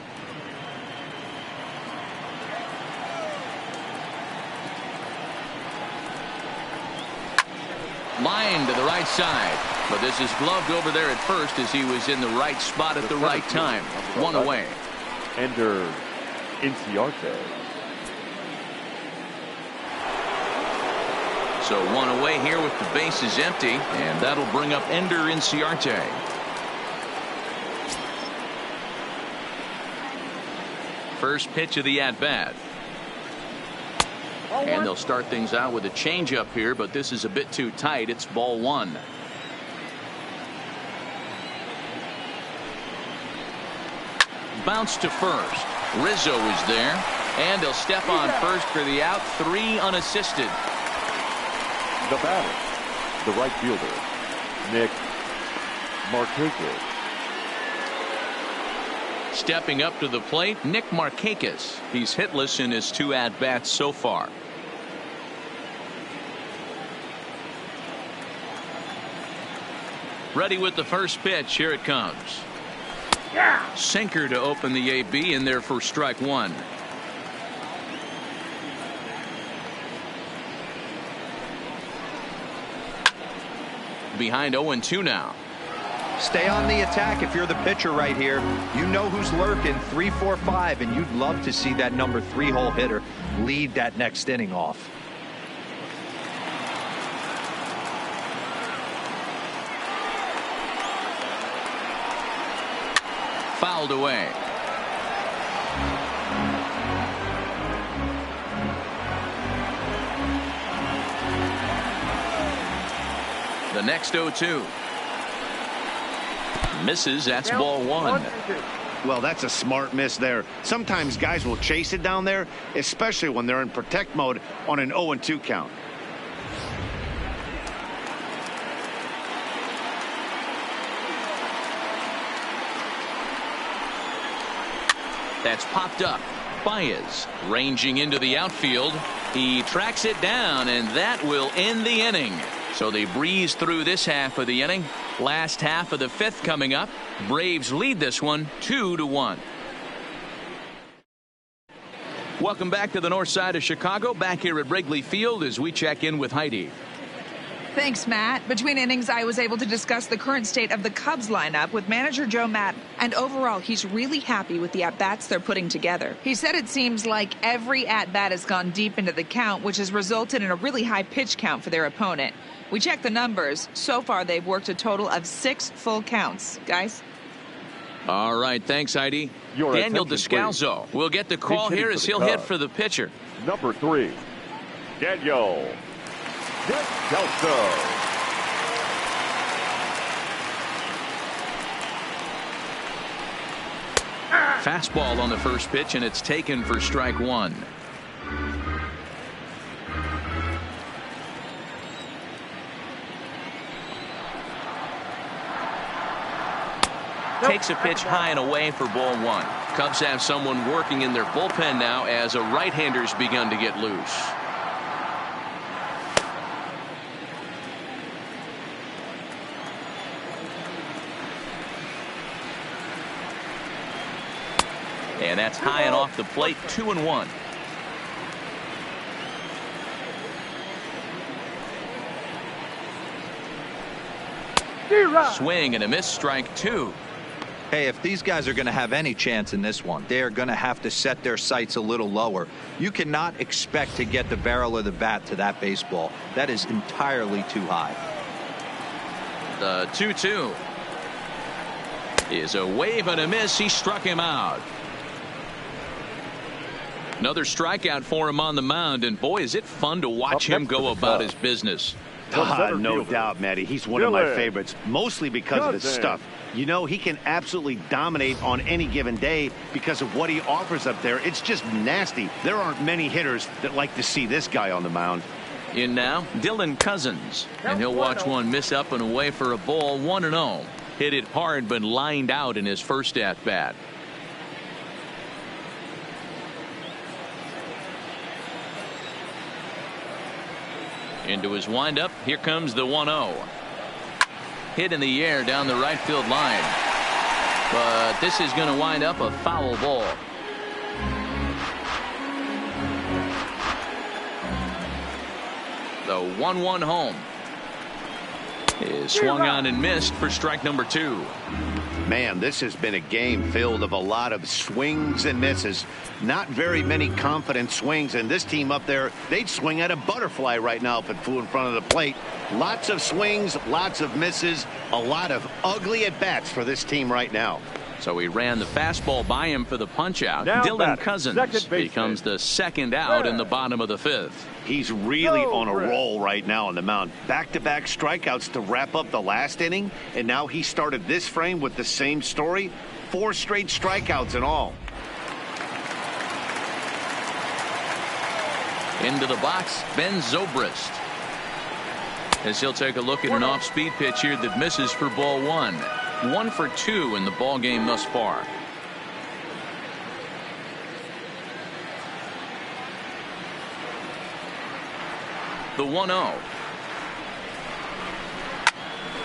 Line to the right side, but this is gloved over there at first as he was in the right spot at the right time. One away. Ender Inciarte. So one away here with the bases empty, and that'll bring up Ender Inciarte. First pitch of the at-bat. And they'll start things out with a changeup here, but this is a bit too tight. It's ball one. Bounce to first. Rizzo is there, and he'll step on first for the out. 3 unassisted. The batter, the right fielder, Nick Markakis. Stepping up to the plate, Nick Markakis. He's hitless in his 2 at-bats so far. Ready with the first pitch. Here it comes. Sinker to open the AB, in there for strike 1. Behind 0-2 now. Stay on the attack if you're the pitcher right here. You know who's lurking. 3, 4, 5, and you'd love to see that number 3-hole hitter lead that next inning off. Fouled away. The next 0-2. Misses. That's ball 1. Well, that's a smart miss there. Sometimes guys will chase it down there, especially when they're in protect mode on an 0-2 count. That's popped up. Baez ranging into the outfield. He tracks it down, and that will end the inning. So they breeze through this half of the inning. Last half of the 5th coming up. Braves lead this one 2-1. Welcome back to the north side of Chicago. Back here at Wrigley Field as we check in with Heidi. Thanks, Matt. Between innings, I was able to discuss the current state of the Cubs lineup with manager Joe Matt, and overall, he's really happy with the at-bats they're putting together. He said it seems like every at-bat has gone deep into the count, which has resulted in a really high pitch count for their opponent. We checked the numbers. So far, they've worked a total of 6 full counts. Guys? All right. Thanks, Heidi. Daniel Descalzo will get the call here as he'll hit for the pitcher. Number 3, Daniel Descalzo. Fastball on the first pitch, and it's taken for strike 1. Takes a pitch high and away for ball 1. Cubs have someone working in their bullpen now as a right-hander's begun to get loose. And that's high and off the plate. 2-1. Swing and a miss. Strike 2. Hey, if these guys are going to have any chance in this one, they're going to have to set their sights a little lower. You cannot expect to get the barrel of the bat to that baseball. That is entirely too high. The 2-2 is a wave and a miss. He struck him out. Another strikeout for him on the mound, and boy, is it fun to watch him go about his business. No doubt, Matty. He's one of my favorites, mostly because of his stuff. You know, he can absolutely dominate on any given day because of what he offers up there. It's just nasty. There aren't many hitters that like to see this guy on the mound. In now, Dylan Cousins, and he'll watch one miss up and away for a ball, 1-0. Hit it hard, but lined out in his first at-bat. Into his windup, here comes the 1-0. Hit in the air down the right field line. But this is going to wind up a foul ball. The 1-1 home is swung on and missed for strike number 2. Man, this has been a game filled of a lot of swings and misses. Not very many confident swings, and this team up there, they'd swing at a butterfly right now if it flew in front of the plate. Lots of swings, lots of misses, a lot of ugly at-bats for this team right now. So he ran the fastball by him for the punch-out. Dylan Cousins becomes the second out in the bottom of the 5th. He's really on a roll right now on the mound. Back-to-back strikeouts to wrap up the last inning, and now he started this frame with the same story. 4 straight strikeouts in all. Into the box, Ben Zobrist. As he'll take a look at an off-speed pitch here that misses for ball 1. 1 for 2 in the ball game thus far. The 1-0.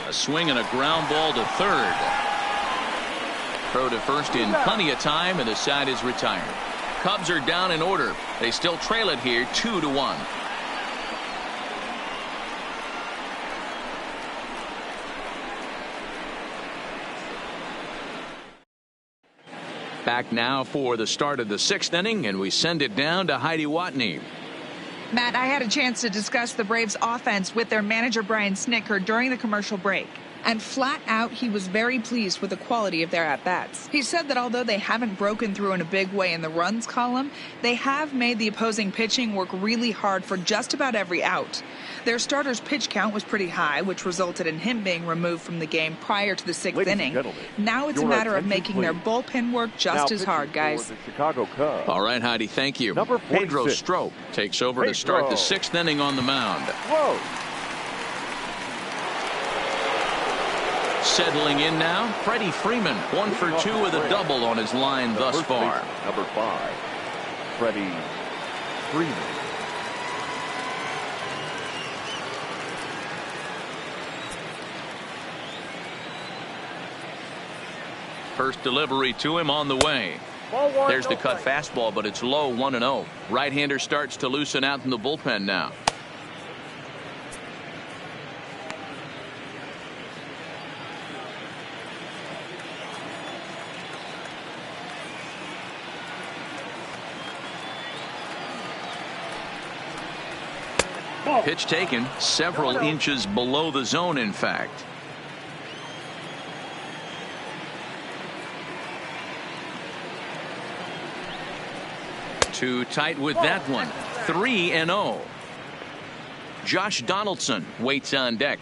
A swing and a ground ball to third. Throw to first in plenty of time, and the side is retired. Cubs are down in order. They still trail it here 2-1. Back now for the start of the 6th inning, and we send it down to Heidi Watney. Matt, I had a chance to discuss the Braves offense with their manager Brian Snitker during the commercial break. And flat out, he was very pleased with the quality of their at-bats. He said that although they haven't broken through in a big way in the runs column, they have made the opposing pitching work really hard for just about every out. Their starter's pitch count was pretty high, which resulted in him being removed from the game prior to the 6th inning. Now it's a matter of making their bullpen work just as hard, guys. All right, Heidi, thank you. Pedro Strop takes over to start the 6th inning on the mound. Settling in now, Freddie Freeman, 1 for 2 with a double on his line thus far. Number 5, Freddie Freeman. First delivery to him on the way. There's the cut fastball, but it's low, 1-0. Right-hander starts to loosen out in the bullpen now. Pitch taken several inches below the zone, in fact. Too tight with that one. 3-0. Josh Donaldson waits on deck.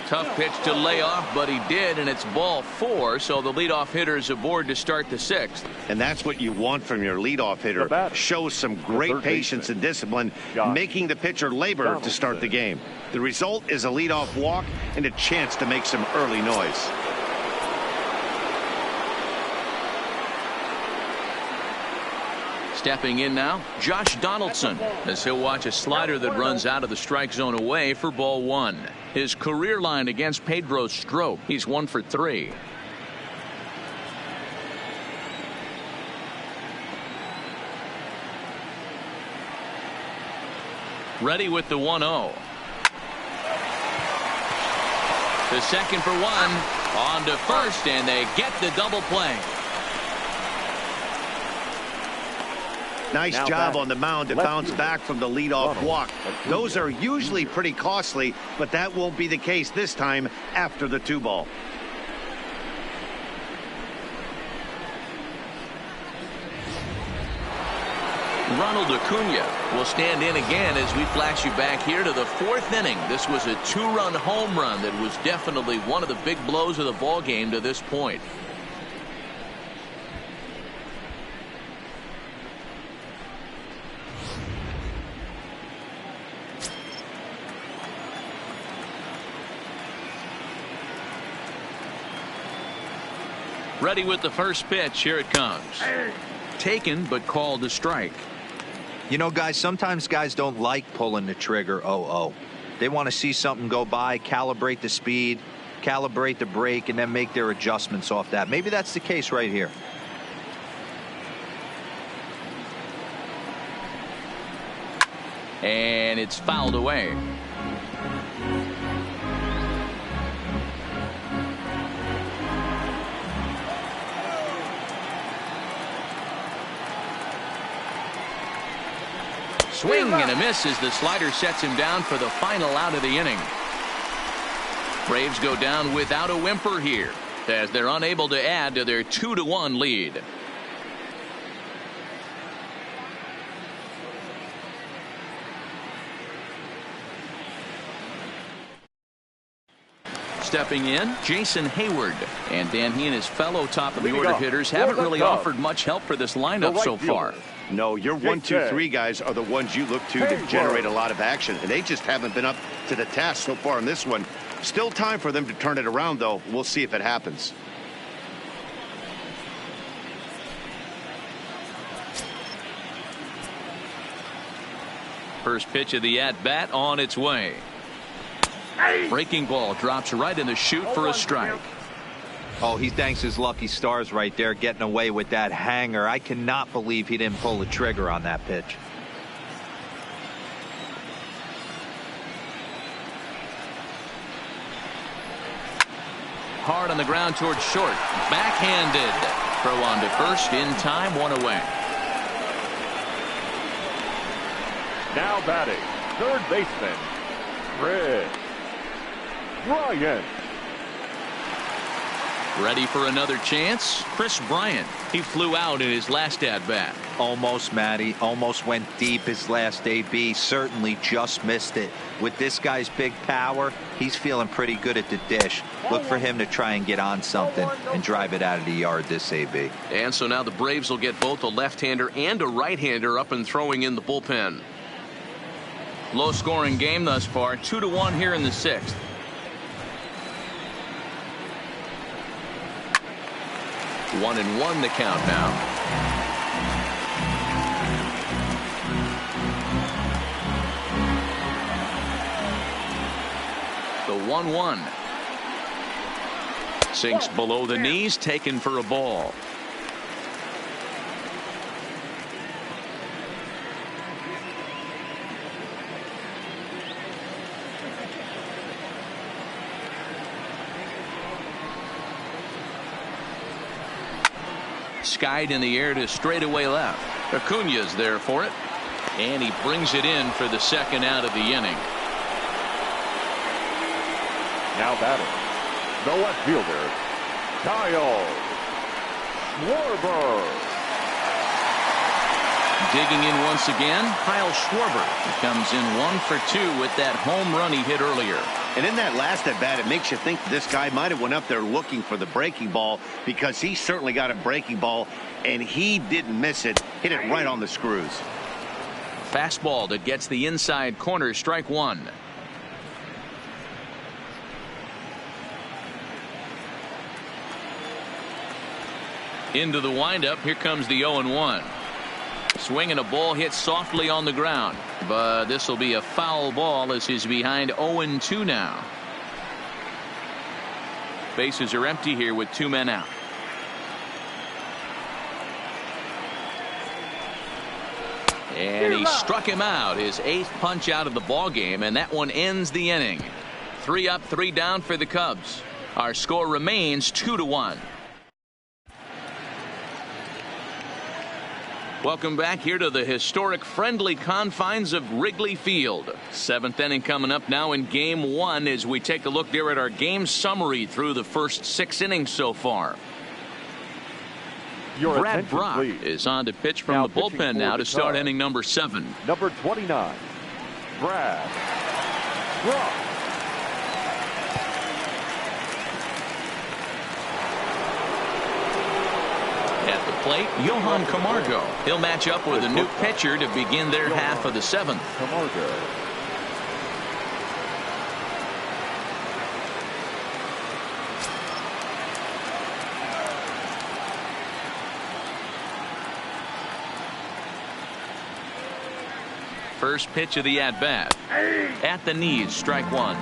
Tough pitch to lay off, but he did, and it's ball 4, so the leadoff hitter is aboard to start the 6th. And that's what you want from your leadoff hitter. Shows some great patience and discipline, making the pitcher labor to start the game. The result is a leadoff walk and a chance to make some early noise. Stepping in now, Josh Donaldson, as he'll watch a slider that runs out of the strike zone away for ball 1. His career line against Pedro Strop, he's 1 for 3. Ready with the 1-0. The second for 1, on to first, and they get the double play. Nice Now job batting, on the mound to left bounce fielder, back from the leadoff Ronald walk. Acuna. Those are usually pretty costly, but that won't be the case this time after the 2-ball. Ronald Acuna will stand in again as we flash you back here to the 4th inning. This was a 2-run home run that was definitely one of the big blows of the ball game to this point. Ready with the first pitch. Here it comes. Taken, but called a strike. You know, guys, sometimes guys don't like pulling the trigger 0-0. They want to see something go by, calibrate the speed, calibrate the brake, and then make their adjustments off that. Maybe that's the case right here. And it's fouled away. Swing and a miss as the slider sets him down for the final out of the inning. Braves go down without a whimper here as they're unable to add to their 2-1 lead. Stepping in, Jason Hayward. And Dan, he and his fellow top of the order hitters haven't really offered much help for this lineup so far. No, your 1, 2, 3 guys are the ones you look to generate a lot of action, and they just haven't been up to the task so far in this one. Still time for them to turn it around, though. We'll see if it happens. First pitch of the at-bat on its way. Breaking ball drops right in the chute for a strike. Oh, he thanks his lucky stars right there getting away with that hanger. I cannot believe he didn't pull the trigger on that pitch. Hard on the ground towards short. Backhanded. Throw on to first in time, 1 away. Now batting, third baseman, Chris Bryant. Ready for another chance? Chris Bryant. He flew out in his last at-bat. Almost, Matty. Almost went deep his last AB. Certainly just missed it. With this guy's big power, he's feeling pretty good at the dish. Look for him to try and get on something and drive it out of the yard this AB. And so now the Braves will get both a left-hander and a right-hander up and throwing in the bullpen. Low-scoring game thus far. 2-1 here in the 6th. One and one the count now. The 1-1. Sinks below the knees, taken for a ball. Skied in the air to straightaway left. Acuna's there for it. And he brings it in for the second out of the inning. Now batting, the left fielder, Kyle Schwarber. Digging in once again, Kyle Schwarber. He comes in 1 for 2 with that home run he hit earlier. And in that last at-bat, it makes you think this guy might have went up there looking for the breaking ball, because he certainly got a breaking ball, and he didn't miss it. Hit it right on the screws. Fastball that gets the inside corner, strike 1. Into the windup, here comes the 0-1. Swing and a ball hit softly on the ground, but this will be a foul ball as he's behind 0-2 now. Bases are empty here with 2 men out. And he struck him out, his 8th punch out of the ball game, and that one ends the inning. 3 up, 3 down for the Cubs. Our score remains 2-1. Welcome back here to the historic friendly confines of Wrigley Field. Seventh inning coming up now in game one as we take a look there at our game summary through the first 6 innings so far. Brad Brock is on to pitch from the bullpen now to start inning number 7. Number 29, Brad Brock. At the plate, Johan Camargo. He'll match up with a new pitcher to begin their half of the 7th. Camargo. First pitch of the at-bat. At the knees, strike 1.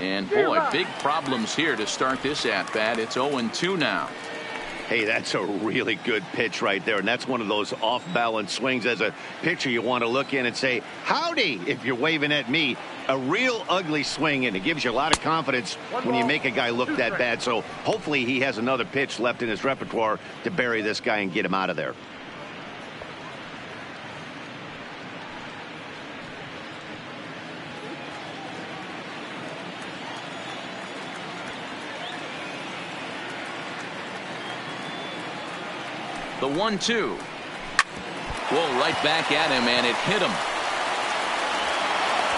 And boy, big problems here to start this at-bat. It's 0-2 now. Hey, that's a really good pitch right there. And that's one of those off-balance swings. As a pitcher, you want to look in and say, howdy, if you're waving at me. A real ugly swing, and it gives you a lot of confidence when you make a guy look that bad. So hopefully he has another pitch left in his repertoire to bury this guy and get him out of there. The 1-2. Whoa, right back at him, and it hit him.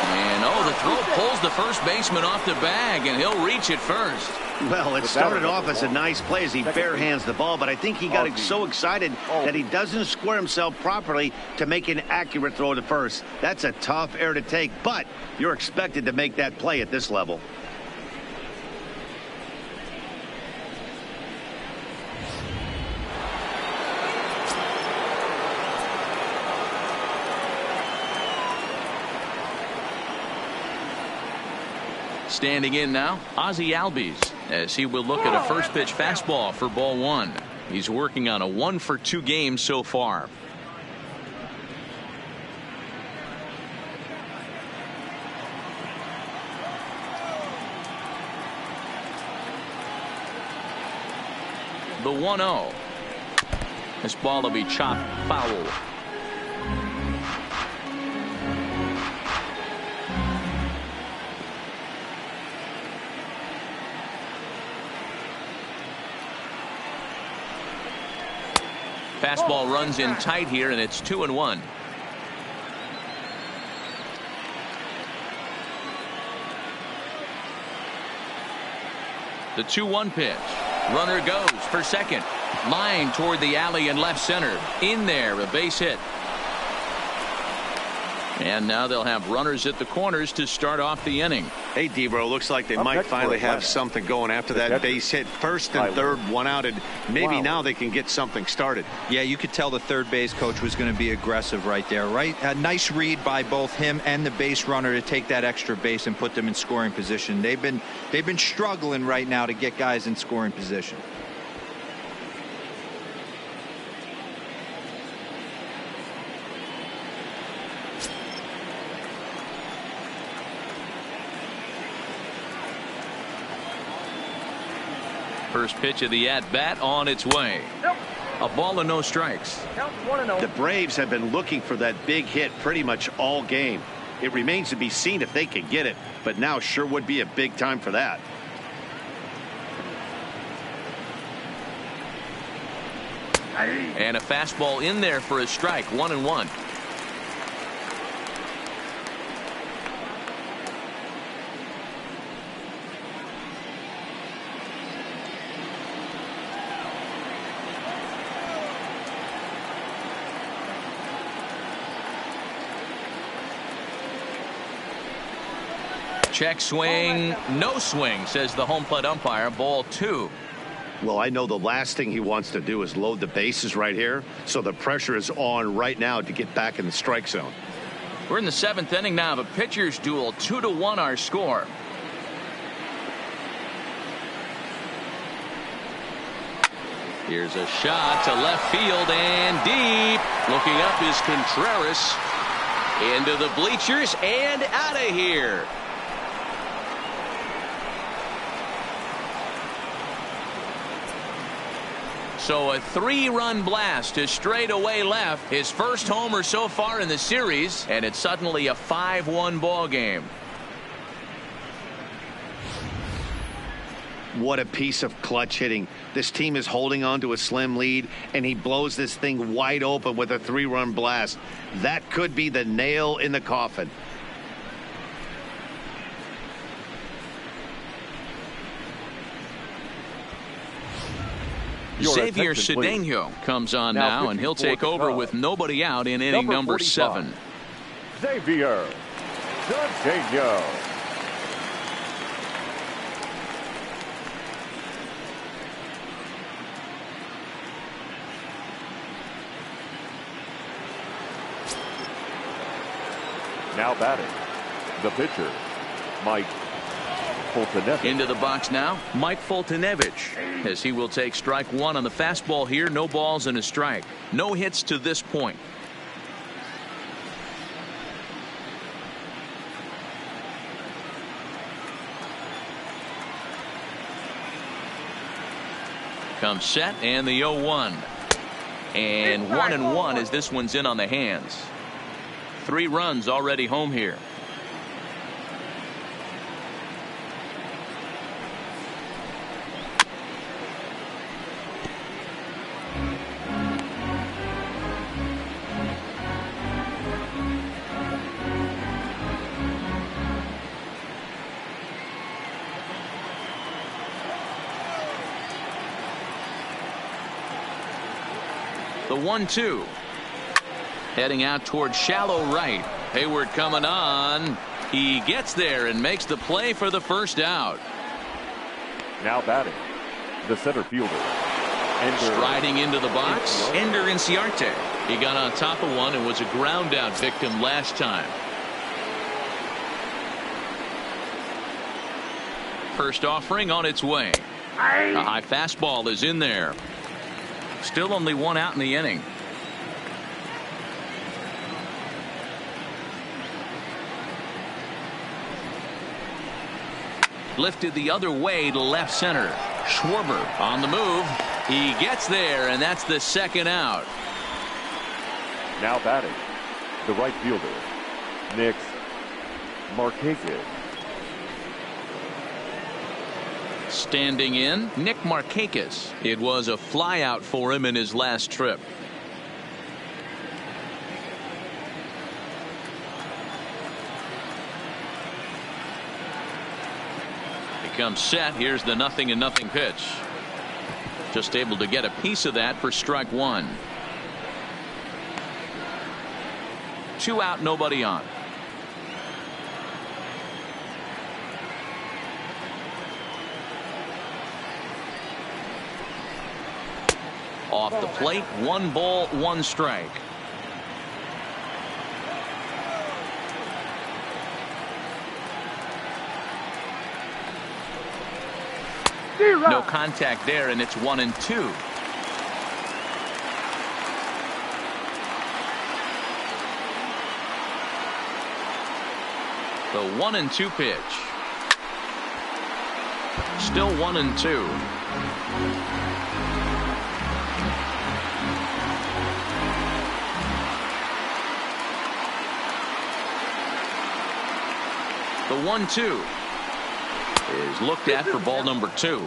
And the throw pulls the first baseman off the bag, and he'll reach it first. Well, it started off as a nice play as he barehands the ball, but I think he got so excited that he doesn't square himself properly to make an accurate throw to first. That's a tough error to take, but you're expected to make that play at this level. Standing in now, Ozzie Albies, as he will look at a first pitch fastball for ball 1. He's working on a 1-for-2 game so far. The 1-0. This ball will be chopped foul. Fastball runs in tight here, and it's 2-1. The 2-1 pitch. Runner goes for second. Line toward the alley in left center. In there, a base hit. And now they'll have runners at the corners to start off the inning. Hey, Debro, looks like they might finally have something going after that base hit. First and third, one out, and maybe now they can get something started. Yeah, you could tell the third base coach was going to be aggressive right there, right? A nice read by both him and the base runner to take that extra base and put them in scoring position. They've been struggling right now to get guys in scoring position. First pitch of the at-bat on its way. A ball and no strikes. The Braves have been looking for that big hit pretty much all game. It remains to be seen if they can get it, but now sure would be a big time for that. And a fastball in there for a strike. 1-1. Check swing, no swing, says the home plate umpire. Ball 2. Well, I know the last thing he wants to do is load the bases right here, so the pressure is on right now to get back in the strike zone. We're in the 7th inning now of a pitcher's duel. 2-1 our score. Here's a shot to left field and deep. Looking up is Contreras. Into the bleachers and out of here. So a 3-run blast to straightaway left. His first homer so far in the series, and it's suddenly a 5-1 ball game. What a piece of clutch hitting. This team is holding on to a slim lead, and he blows this thing wide open with a 3-run blast. That could be the nail in the coffin. Xavier Cedeno comes on now, and he'll take over with nobody out in inning number 7. Xavier Cedeno. Now batting, the pitcher, Mike Foltynewicz. Into the box now, Mike Foltynewicz, as he will take strike 1 on the fastball here. No balls and a strike. No hits to this point. Comes set and the 0-1. And 1-1 as this one's in on the hands. 3 runs already home here. The 1-2. Heading out towards shallow right. Hayward coming on. He gets there and makes the play for the first out. Now batting, the center fielder. Striding into the box, Ender Inciarte. He got on top of one and was a ground out victim last time. First offering on its way. A high fastball is in there. Still only 1 out in the inning. Lifted the other way to left center. Schwarber on the move. He gets there, and that's the second out. Now batting, the right fielder, Nick Markakis. Standing in, Nick Markakis. It was a flyout for him in his last trip. Comes set. Here's the 0-0 pitch. Just able to get a piece of that for strike 1. 2 out, nobody on. Off the plate, 1 ball, 1 strike. No contact there, and it's 1-2. The 1-2 pitch. Still 1-2. The 1-2 is looked at for ball number 2.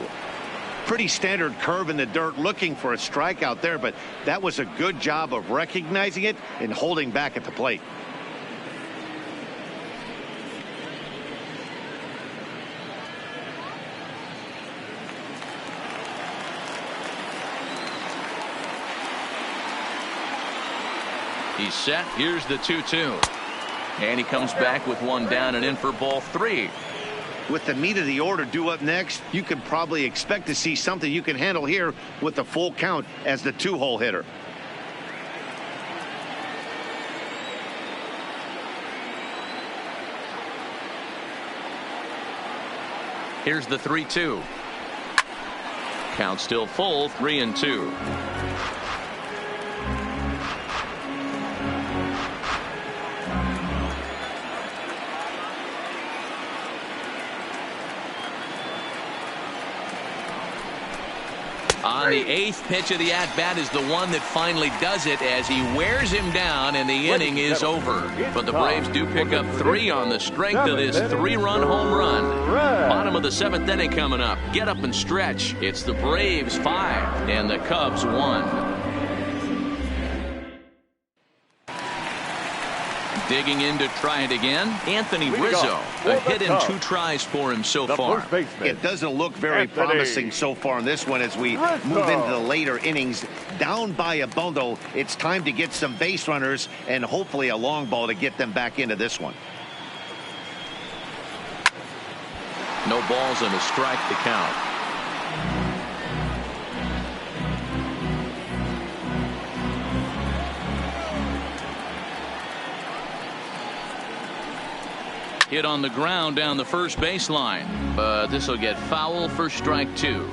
Pretty standard curve in the dirt, looking for a strikeout there, but that was a good job of recognizing it and holding back at the plate. He's set. Here's the 2-2. And he comes back with 1 down and in for ball 3. With the meat of the order due up next, you can probably expect to see something you can handle here with the full count as the 2-hole hitter. Here's the 3-2. Count still full, 3-2. On the 8th pitch of the at-bat is the one that finally does it as he wears him down and the inning is over. But the Braves do pick up 3 on the strength of this 3-run home run. Bottom of the 7th inning coming up. Get up and stretch. It's the Braves 5 and the Cubs 1. Digging in to try it again, Anthony Rizzo. A hit and 2 tries for him so far. It doesn't look very promising so far in this one as we move into the later innings. Down by a bundle, it's time to get some base runners and hopefully a long ball to get them back into this one. No balls and a strike to count. Hit on the ground down the first baseline, but this will get foul for strike 2.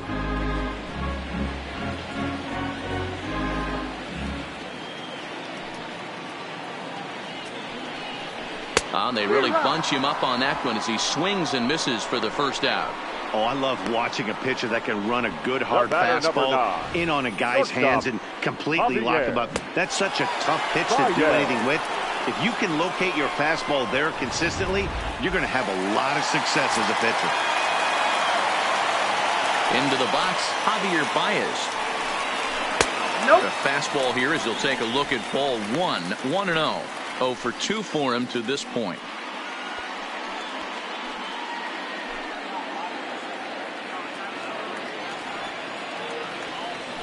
They really bunch him up on that one as he swings and misses for the first out. Oh, I love watching a pitcher that can run a good hard fastball in on a guy's hands and completely lock him up. That's such a tough pitch to do anything with. If you can locate your fastball there consistently, you're going to have a lot of success as a pitcher. Into the box, Javier Baez. The fastball here as he'll take a look at ball 1, 1-0. 0 for 2 for him to this point.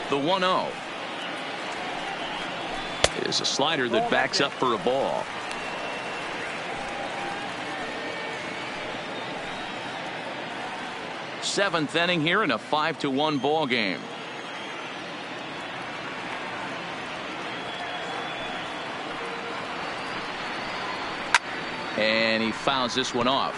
The 1-0 is a slider that backs up for a ball. Seventh inning here in a 5-1 ball game. And he fouls this one off.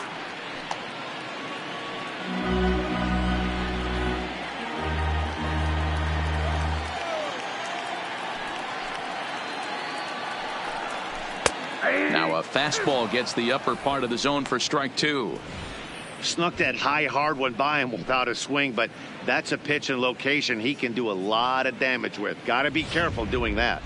Now a fastball gets the upper part of the zone for strike 2. Snuck that high hard one by him without a swing, but that's a pitch and location he can do a lot of damage with. Got to be careful doing that.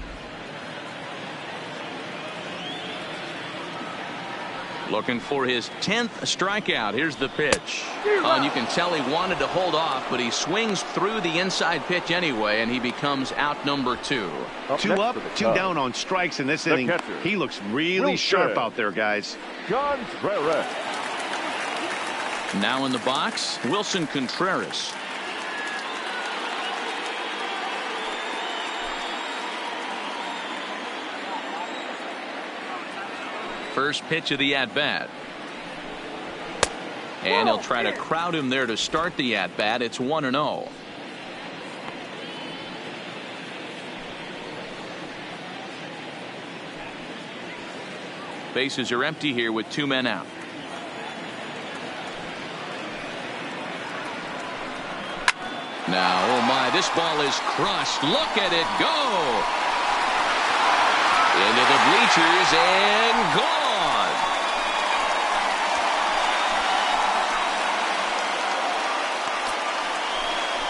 Looking for his 10th strikeout. Here's the pitch. And you can tell he wanted to hold off, but he swings through the inside pitch anyway, and he becomes out number 2. 2 up, 2 down on strikes in this inning. He looks really sharp out there, guys. Now in the box, Wilson Contreras. First pitch of the at-bat. And he'll try to crowd him there to start the at-bat. It's 1-0. Bases are empty here with 2 men out. Now, oh my, this ball is crushed. Look at it go. Into the bleachers and gone.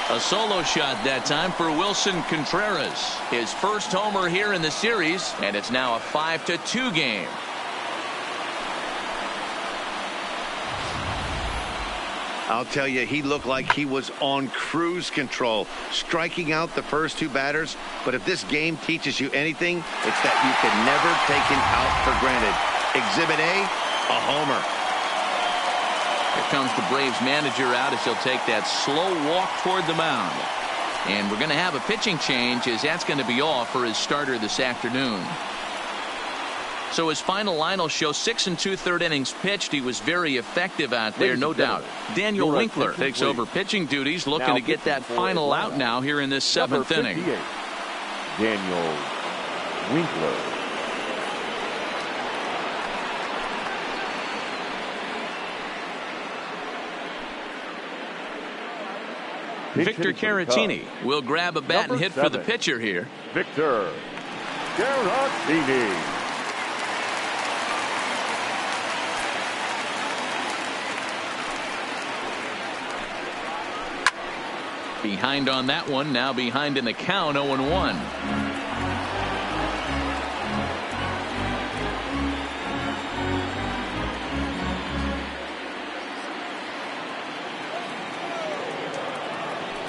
A solo shot that time for Wilson Contreras. His first homer here in the series, and it's now a 5-2 game. I'll tell you, he looked like he was on cruise control, striking out the first 2 batters. But if this game teaches you anything, it's that you can never take him out for granted. Exhibit A, a homer. Here comes the Braves manager out as he'll take that slow walk toward the mound. And we're going to have a pitching change as that's going to be all for his starter this afternoon. So his final line will show 6 2/3 innings pitched. He was very effective out there, no doubt. Daniel Winkler takes over pitching duties, looking to get that final out now here in this 7th inning. Daniel Winkler. Victor Caratini will grab a bat and hit for the pitcher here. Victor Caratini. Behind on that one, now behind in the count, 0-1.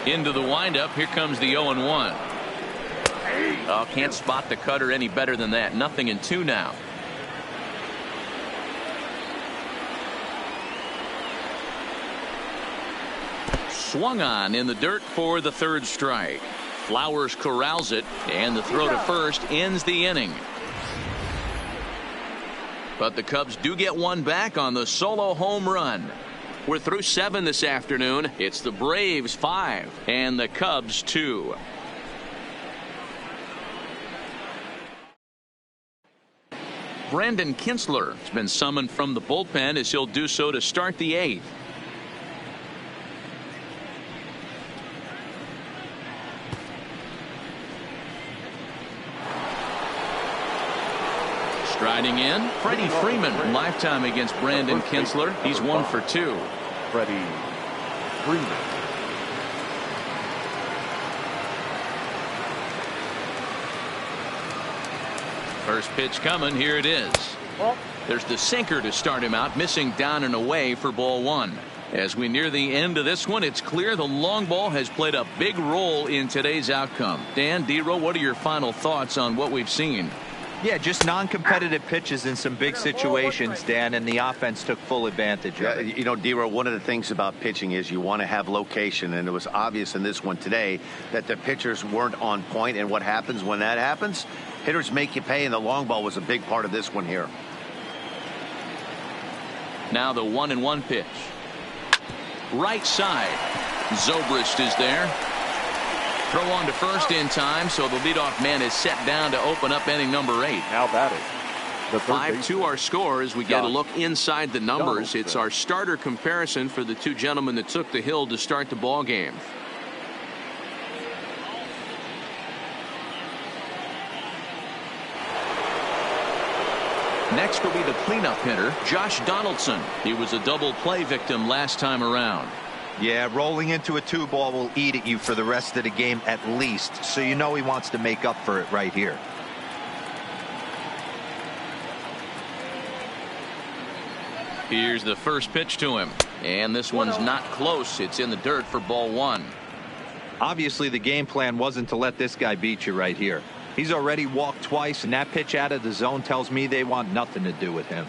Into the windup, here comes the 0-1. Oh, can't spot the cutter any better than that. 0-2 now. Swung on in the dirt for the third strike. Flowers corrals it, and the throw to first ends the inning. But the Cubs do get one back on the solo home run. We're through 7 this afternoon. It's the Braves 5 and the Cubs 2. Brandon Kintzler has been summoned from the bullpen as he'll do so to start the 8th. Striding in, Freddie Freeman, lifetime against Brandon Kintzler. He's 1 for 2. Freddie Freeman. First pitch coming, here it is. There's the sinker to start him out, missing down and away for ball 1. As we near the end of this one, it's clear the long ball has played a big role in today's outcome. Dan, D-Row, what are your final thoughts on what we've seen? Yeah, just non-competitive pitches in some big situations, Dan, and the offense took full advantage of it. You know, D-Row, one of the things about pitching is you want to have location, and it was obvious in this one today that the pitchers weren't on point, and what happens when that happens? Hitters make you pay, and the long ball was a big part of this one here. Now the 1-1 pitch. Right side. Zobrist is there. Throw on to first in time, so the leadoff man is set down to open up inning number 8. Now batting. 5-2 our score as we get a look inside the numbers. It's our starter comparison for the two gentlemen that took the hill to start the ball game. Next will be the cleanup hitter, Josh Donaldson. He was a double play victim last time around. Yeah, rolling into a 2-ball will eat at you for the rest of the game at least, so you know he wants to make up for it right here. Here's the first pitch to him, and this one's not close. It's in the dirt for ball 1. Obviously the game plan wasn't to let this guy beat you right here. He's already walked twice, and that pitch out of the zone tells me they want nothing to do with him.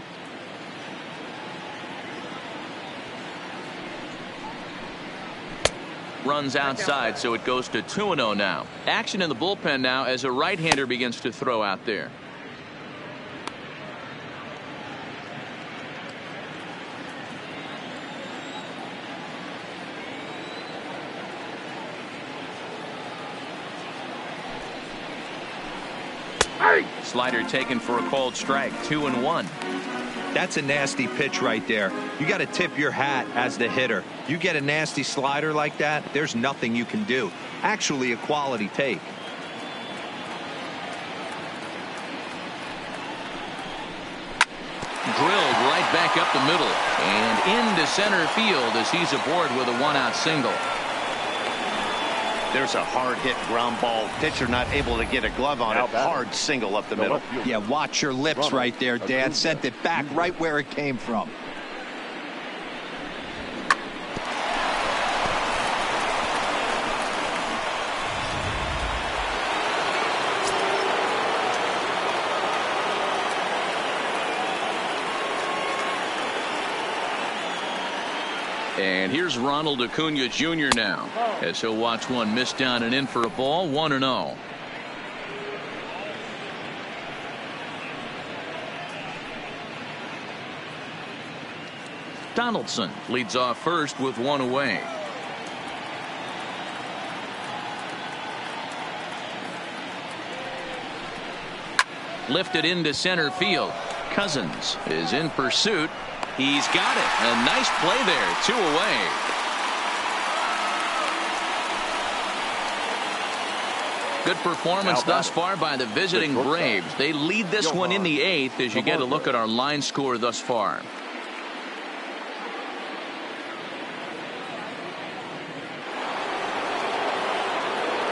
Runs outside, so it goes to 2-0 now. Action in the bullpen now as a right-hander begins to throw out there. Slider taken for a called strike. 2-1. That's a nasty pitch right there. You got to tip your hat as the hitter. You get a nasty slider like that, there's nothing you can do. Actually a quality take. Drilled right back up the middle and into center field as he's aboard with a 1-out single. There's a hard hit ground ball. Pitcher not able to get a glove on it. Hard single up the middle. Yeah, watch your lips right there, Dan. Sent it back right where it came from. And here's Ronald Acuna Jr. now as he'll watch one miss down and in for a ball. 1-0. Donaldson leads off first with one away. Lifted into center field. Cousins is in pursuit. He's got it. A nice play there. 2 away. Good performance thus far by the visiting Braves. They lead this one in the 8th as you get a look at our line score thus far.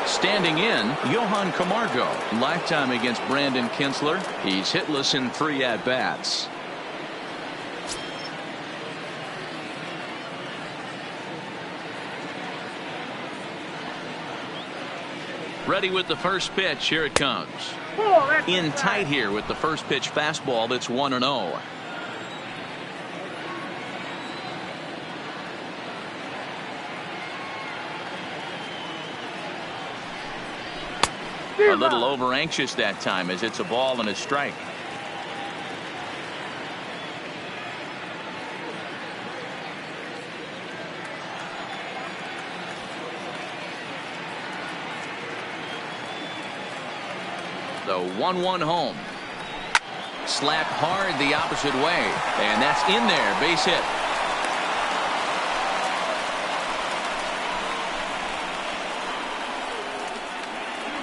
Standing in, Johan Camargo. Lifetime against Brandon Kinsler. He's hitless in 3 at-bats. Ready with the first pitch. Here it comes. In tight here with the first pitch fastball. That's 1-0. A little over anxious that time as it's a ball and a strike. The 1-1 home. Slapped hard the opposite way. And that's in there. Base hit.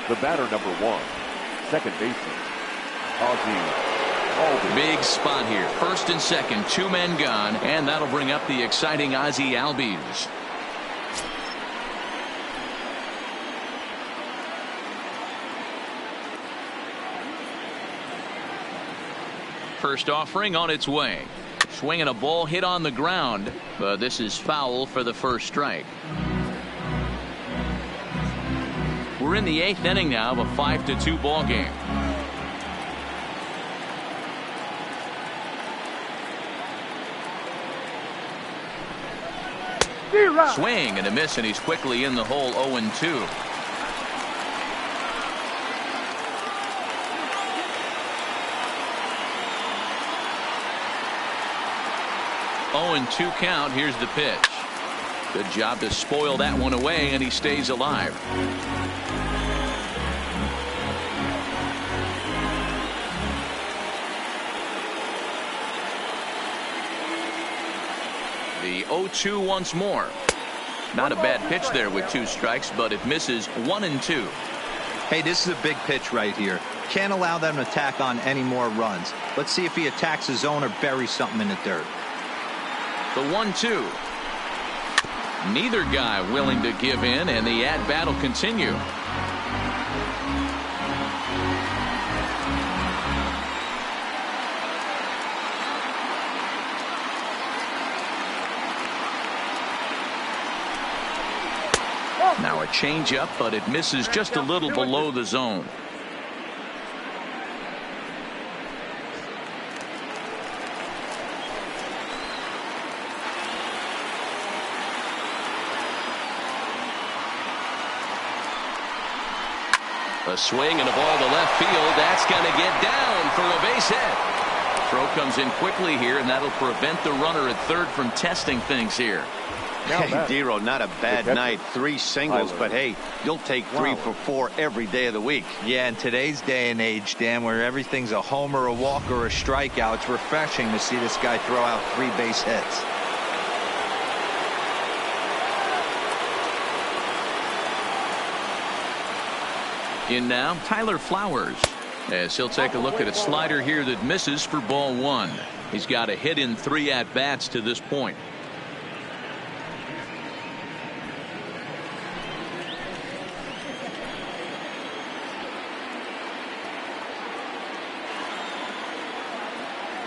The batter, number 1, second baseman, Ozzie. Big spot here. First and second. 2 men gone. And that'll bring up the exciting Ozzie Albies. First offering on its way. Swinging a ball hit on the ground. But this is foul for the first strike. We're in the 8th inning now of a 5-2 ball game. Swing and a miss, and he's quickly in the hole. 0-2. Oh, 2 count. Here's the pitch. Good job to spoil that one away, and he stays alive. The 0-2 once more. Not a bad pitch there with 2 strikes, but it misses. 1-2. Hey, this is a big pitch right here. Can't allow them to tack on any more runs. Let's see if he attacks his zone or buries something in the dirt. The 1-2. Neither guy willing to give in, and the at-bat will continue. Now a changeup, but it misses just a little below the zone. A swing and a ball to left field. That's going to get down for a base hit. Throw comes in quickly here, and that'll prevent the runner at third from testing things here. Hey, Dero, not a bad night. 3 singles, but hey, you'll take 3 for 4 every day of the week. Yeah, in today's day and age, Dan, where everything's a homer, a walk, or a strikeout, it's refreshing to see this guy throw out 3 base hits. In now, Tyler Flowers, as he'll take a look at a slider here that misses for ball 1. He's got a hit in 3 at-bats to this point.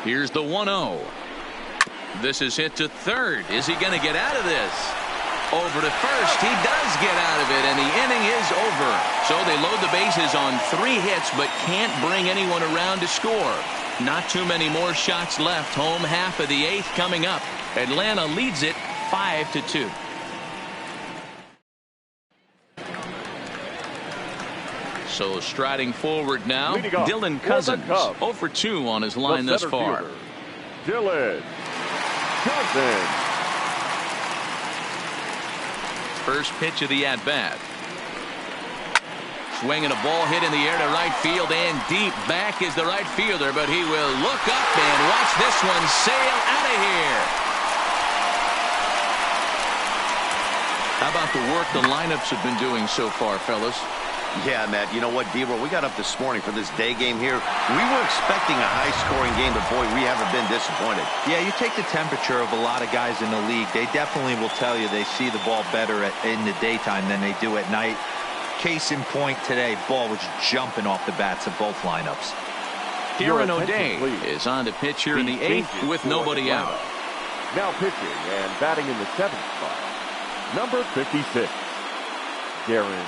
Here's the 1-0. This is hit to third. Is he going to get out of this? Over to first. He does get out of it, and the inning is over. So they load the bases on 3 hits, but can't bring anyone around to score. Not too many more shots left. Home half of the 8th coming up. Atlanta leads it 5-2. So striding forward now, Dylan Cousins. 0 for 2 on his line thus far. Dylan Cousins. First pitch of the at-bat. Swinging a ball hit in the air to right field, and deep back is the right fielder, but he will look up and watch this one sail out of here. How about the work the lineups have been doing so far, fellas? Yeah, Matt, you know what, D-Roll, we got up this morning for this day game here. We were expecting a high-scoring game, but, boy, we haven't been disappointed. Yeah, you take the temperature of a lot of guys in the league. They definitely will tell you they see the ball better in the daytime than they do at night. Case in point today, ball was jumping off the bats of both lineups. Darren O'Day is on to pitch here in the 8th with nobody out. Now pitching and batting in the 7th spot, number 56, Darren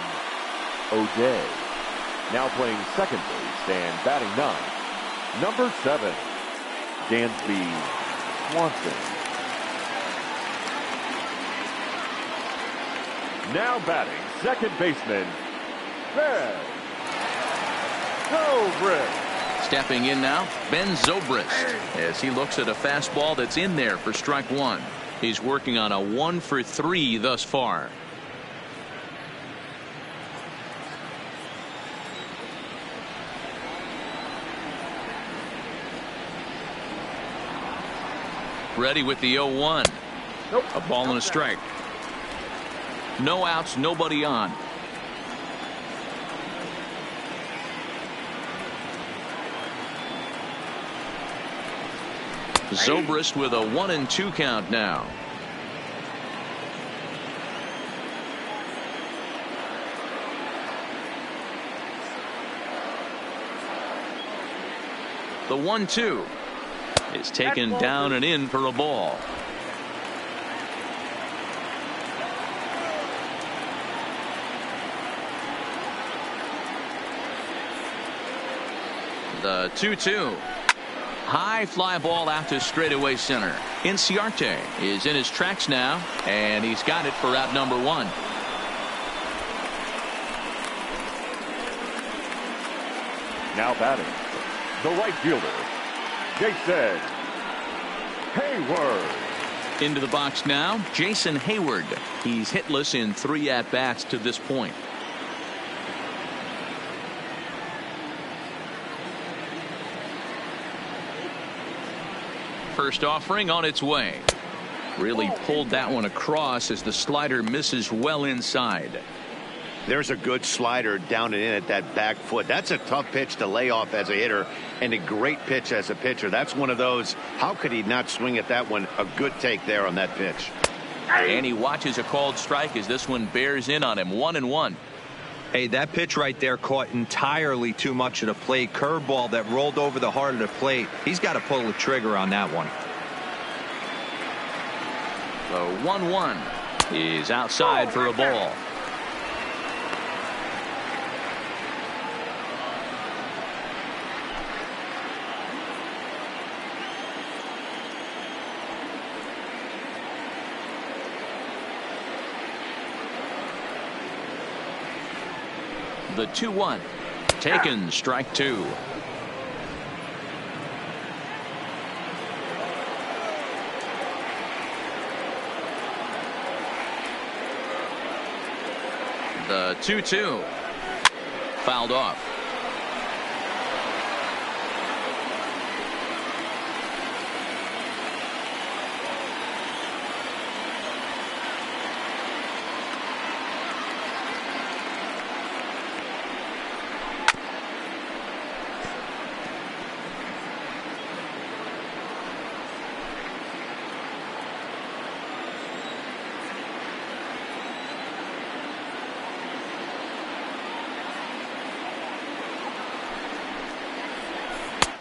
O'Day. Now playing second base and batting 9, number 7, Dansby Swanson. Now batting second baseman, Ben Zobrist. Stepping in now, Ben Zobrist, as he looks at a fastball that's in there for strike 1. He's working on a 1-for-3 thus far. Ready with the 0-1. A ball and a strike. No outs, nobody on. Zobrist with a 1-2 count now. The 1-2 is taken down and in for a ball. The 2-2. High fly ball out to straightaway center. Inciarte is in his tracks now, and he's got it for out number 1. Now batting, the right fielder, Jason Hayward. Into the box now, Jason Hayward. He's hitless in 3 at-bats to this point. First offering on its way. Really pulled that one across as the slider misses well inside. There's a good slider down and in at that back foot. That's a tough pitch to lay off as a hitter, and a great pitch as a pitcher. That's one of those, how could he not swing at that one? A good take there on that pitch. And he watches a called strike as this one bears in on him. 1-1. Hey, that pitch right there caught entirely too much of the plate. Curveball that rolled over the heart of the plate. He's got to pull the trigger on that one. The 1-1 is outside for a ball. The 2-1 taken, strike 2. The 2-2 fouled off.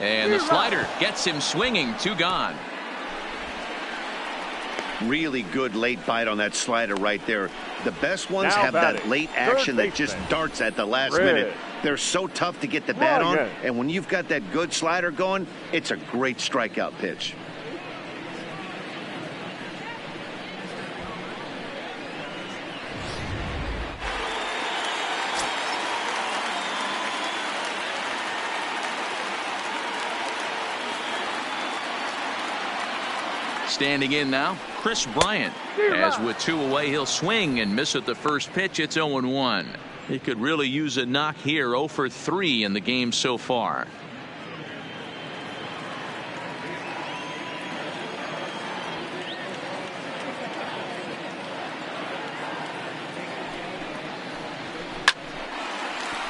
And the slider gets him swinging. 2 gone. Really good late bite on that slider right there. The best ones Now have batting, that late action that just baseman, darts at the last Red. minute. They're so tough to get the bat on, Ryan. and when you've got that good slider going, it's a great strikeout pitch. Standing in now, Chris Bryant. As with 2 away, he'll swing and miss at the first pitch. It's 0-1. He could really use a knock here. 0 for 3 in the game so far.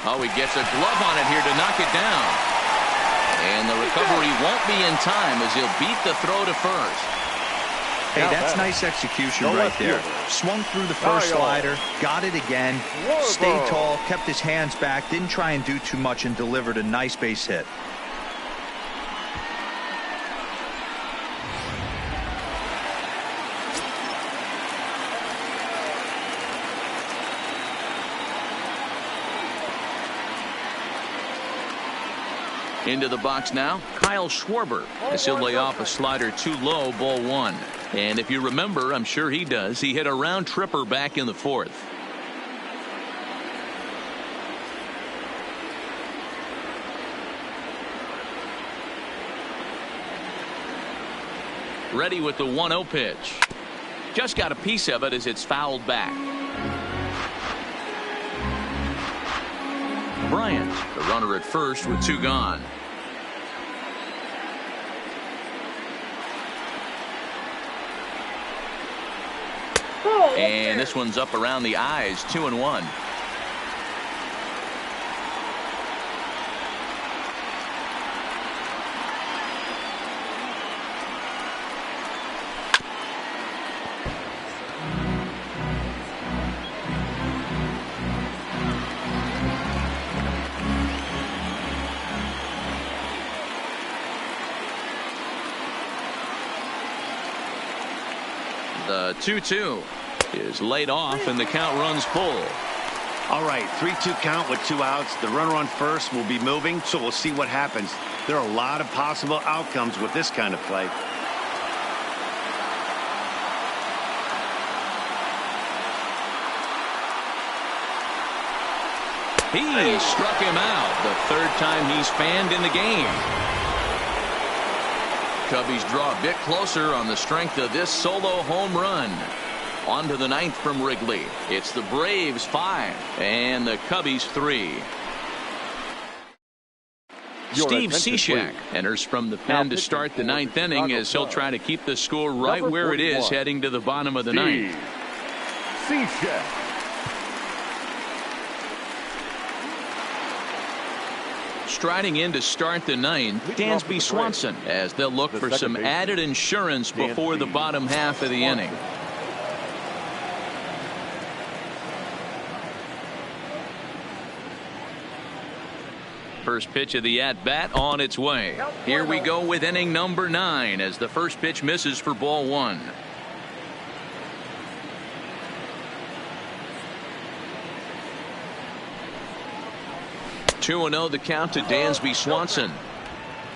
Oh, he gets a glove on it here to knock it down. And the recovery won't be in time as he'll beat the throw to first. Hey, that's nice execution right there. Swung through the first slider, got it again, stayed tall, kept his hands back, didn't try and do too much, and delivered a nice base hit. Into the box now, Kyle Schwarber, as he'll lay off a slider too low, ball one. And if you remember, I'm sure he does, he hit a round tripper back in the fourth. Ready with the 1-0 pitch. Just got a piece of it as it's fouled back. Bryant, the runner at first with two gone. And this one's up around the eyes, 2-1. The 2-2 is laid off and the count runs full. All right, 3-2 count with 2 outs. The runner on first will be moving, so we'll see what happens. There are a lot of possible outcomes with this kind of play. He struck him out the third time he's fanned in the game. Cubbies draw a bit closer on the strength of this solo home run. On to the ninth from Wrigley. It's the Braves 5 and the Cubbies 3. Steve Cishek enters from the pen to start the ninth inning as he'll try to keep the score right where it is heading to the bottom of the ninth. Cishek. Striding in to start the ninth, Dansby Swanson, as they'll look for some added insurance before the bottom half of the inning. First pitch of the at-bat on its way. Here we go with inning number 9 as the first pitch misses for ball 1. Two and 0 the count to Dansby Swanson.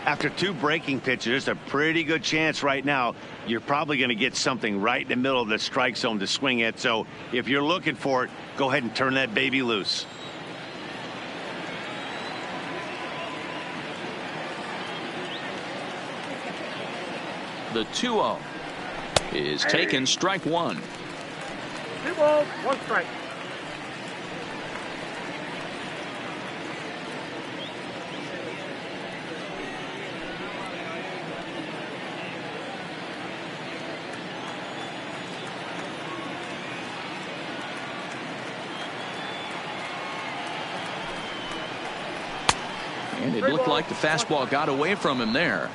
After 2 breaking pitches, there's a pretty good chance right now you're probably going to get something right in the middle of the strike zone to swing at. So if you're looking for it, go ahead and turn that baby loose. The 2-0 is taken, strike 1. 2 balls, 1 strike. And it looked like the fastball got away from him there.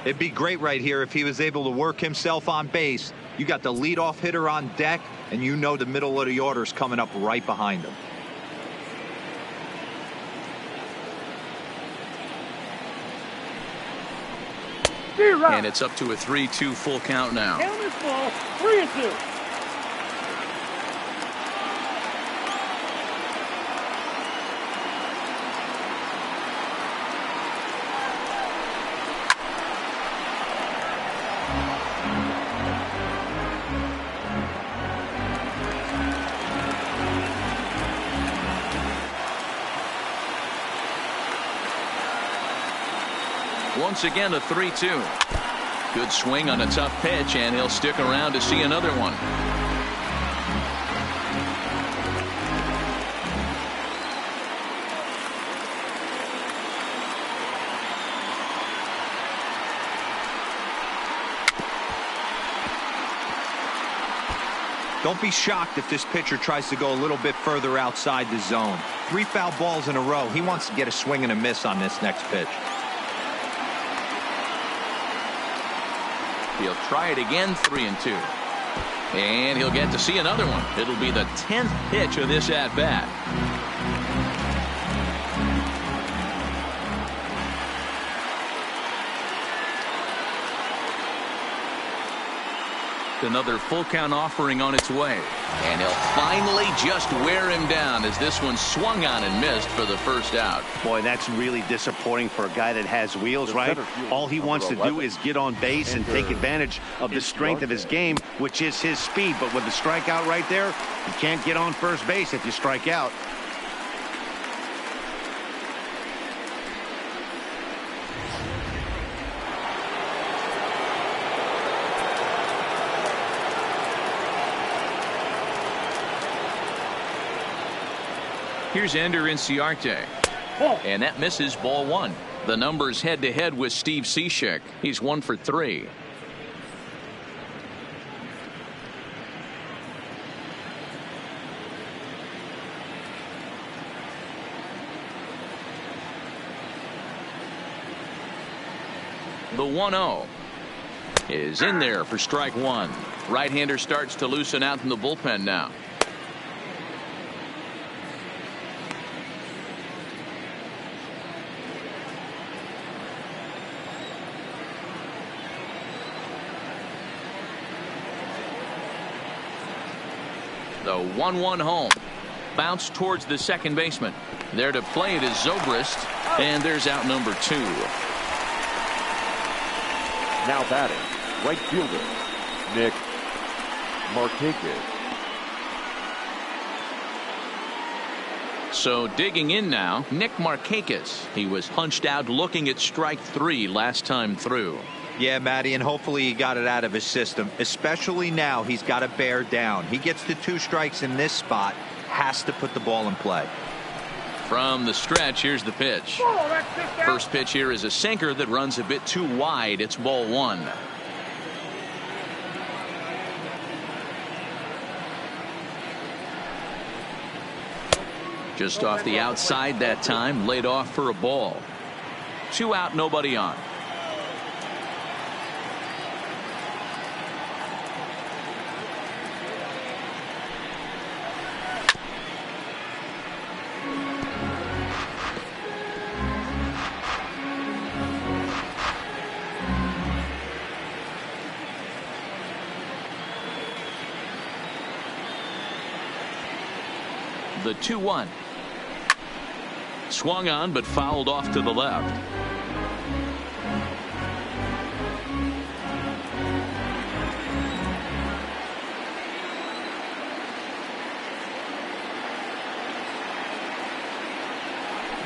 It'd be great right here if he was able to work himself on base. You got the leadoff hitter on deck, and you know the middle of the order's coming up right behind him. And it's up to a 3-2 full count now. Count is ball, 3-2. Once again, a 3-2. Good swing on a tough pitch, and he'll stick around to see another one. Don't be shocked if this pitcher tries to go a little bit further outside the zone. 3 foul balls in a row. He wants to get a swing and a miss on this next pitch. He'll try it again, 3-2. And he'll get to see another one. It'll be the 10th pitch of this at-bat. Another full count offering on its way. And he'll finally just wear him down as this one swung on and missed for the first out. Boy, that's really disappointing for a guy that has wheels, right? All he wants to do is get on base and take advantage of the strength of his game, which is his speed. But with the strikeout right there, you can't get on first base if you strike out. Here's Ender Inciarte. And that misses, ball 1. The numbers head-to-head with Steve Cishek. He's 1 for 3. The 1-0 is in there for strike 1. Right-hander starts to loosen out in the bullpen now. The 1-1 home. Bounce towards the second baseman. There to play it is Zobrist. And there's out number 2. Now batting, right fielder, Nick Markakis. So digging in now, Nick Markakis. He was hunched out looking at strike 3 last time through. Yeah, Matty, and hopefully he got it out of his system. Especially now, he's got to bear down. He gets to 2 strikes in this spot, has to put the ball in play. From the stretch, here's the pitch. First pitch here is a sinker that runs a bit too wide. It's ball 1. Just off the outside that time, laid off for a ball. 2 out, nobody on. The 2-1. Swung on but fouled off to the left.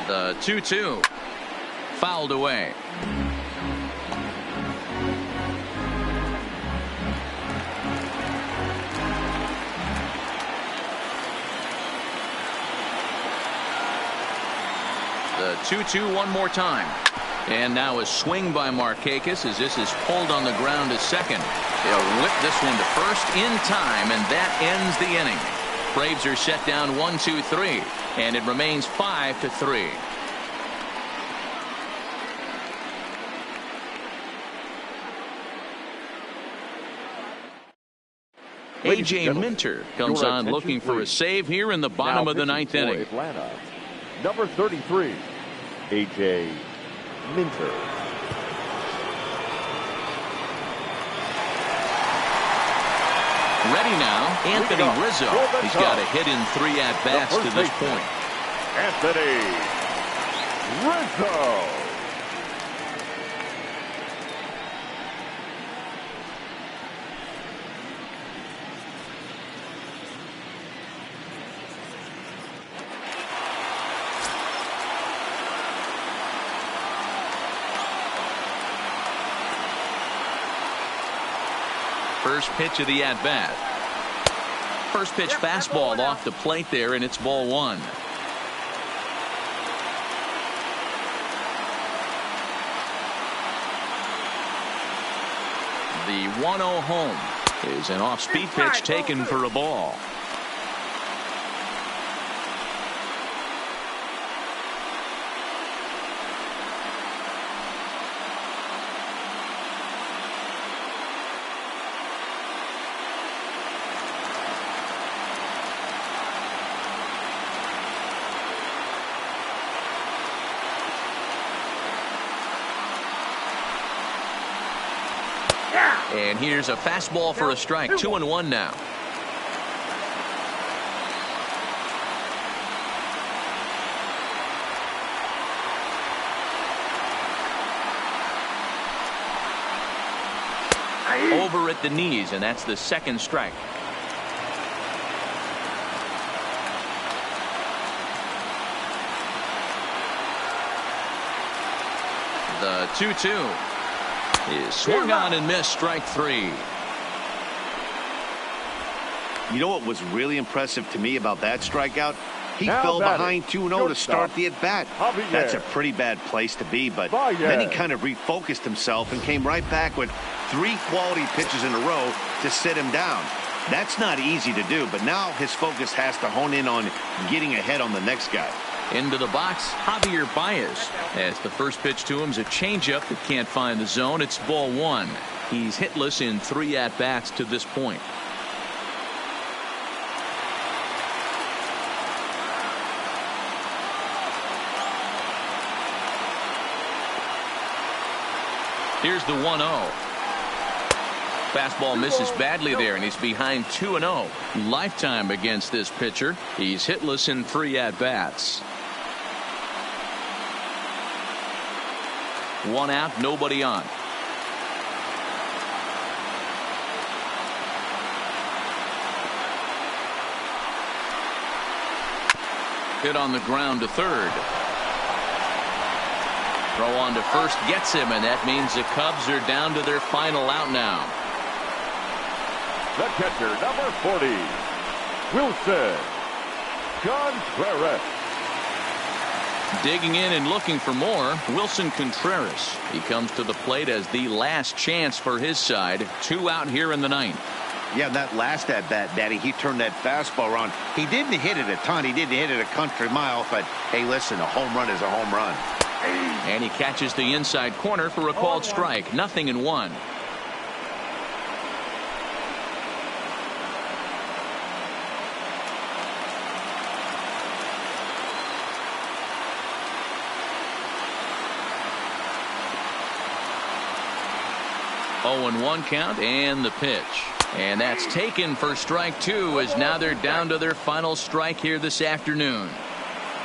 The 2-2. Fouled away. The 2-2 one more time. And now a swing by Markakis as this is pulled on the ground to second. They'll whip this one to first in time, and that ends the inning. Braves are set down 1-2-3, and it remains 5-3. A.J. Minter comes on looking for a save here in the bottom of the 9th inning. Atlanta, number 33, A.J. Minter. Ready now, Anthony Rizzo. He's got a hit in 3 at-bats to this point. Anthony Rizzo. First pitch of the at-bat. First pitch fastball off the plate there, and it's ball 1. The 1-0 home. is an off-speed pitch taken for a ball. And here's a fastball for a strike. 2-1 now. Over at the knees, and that's the second strike. The 2-2 is swung on and missed. Strike three. You know what was really impressive to me about that strikeout? He Now fell batting. behind 2-0 to start the at-bat. Javier. That's a pretty bad place to be, but then he kind of refocused himself and came right back with 3 quality pitches in a row to sit him down. That's not easy to do, but now his focus has to hone in on getting ahead on the next guy. Into the box, Javier Baez. As the first pitch to him is a changeup that can't find the zone. It's ball 1. He's hitless in 3 at-bats to this point. Here's the 1-0. Fastball misses badly there, and he's behind 2-0. Lifetime against this pitcher. He's hitless in 3 at-bats. 1 out, nobody on. Hit on the ground to third. Throw on to first gets him, and that means the Cubs are down to their final out now. The catcher, number 40, Wilson Contreras. Digging in and looking for more, Wilson Contreras. He comes to the plate as the last chance for his side. 2 out here in the 9th. Yeah, that last at-bat, Daddy, he turned that fastball around. He didn't hit it a ton. He didn't hit it a country mile, but, hey, listen, a home run is a home run. And he catches the inside corner for a called strike. 0-1. Oh, 1 count, and the pitch. And that's taken for strike 2, as now they're down to their final strike here this afternoon.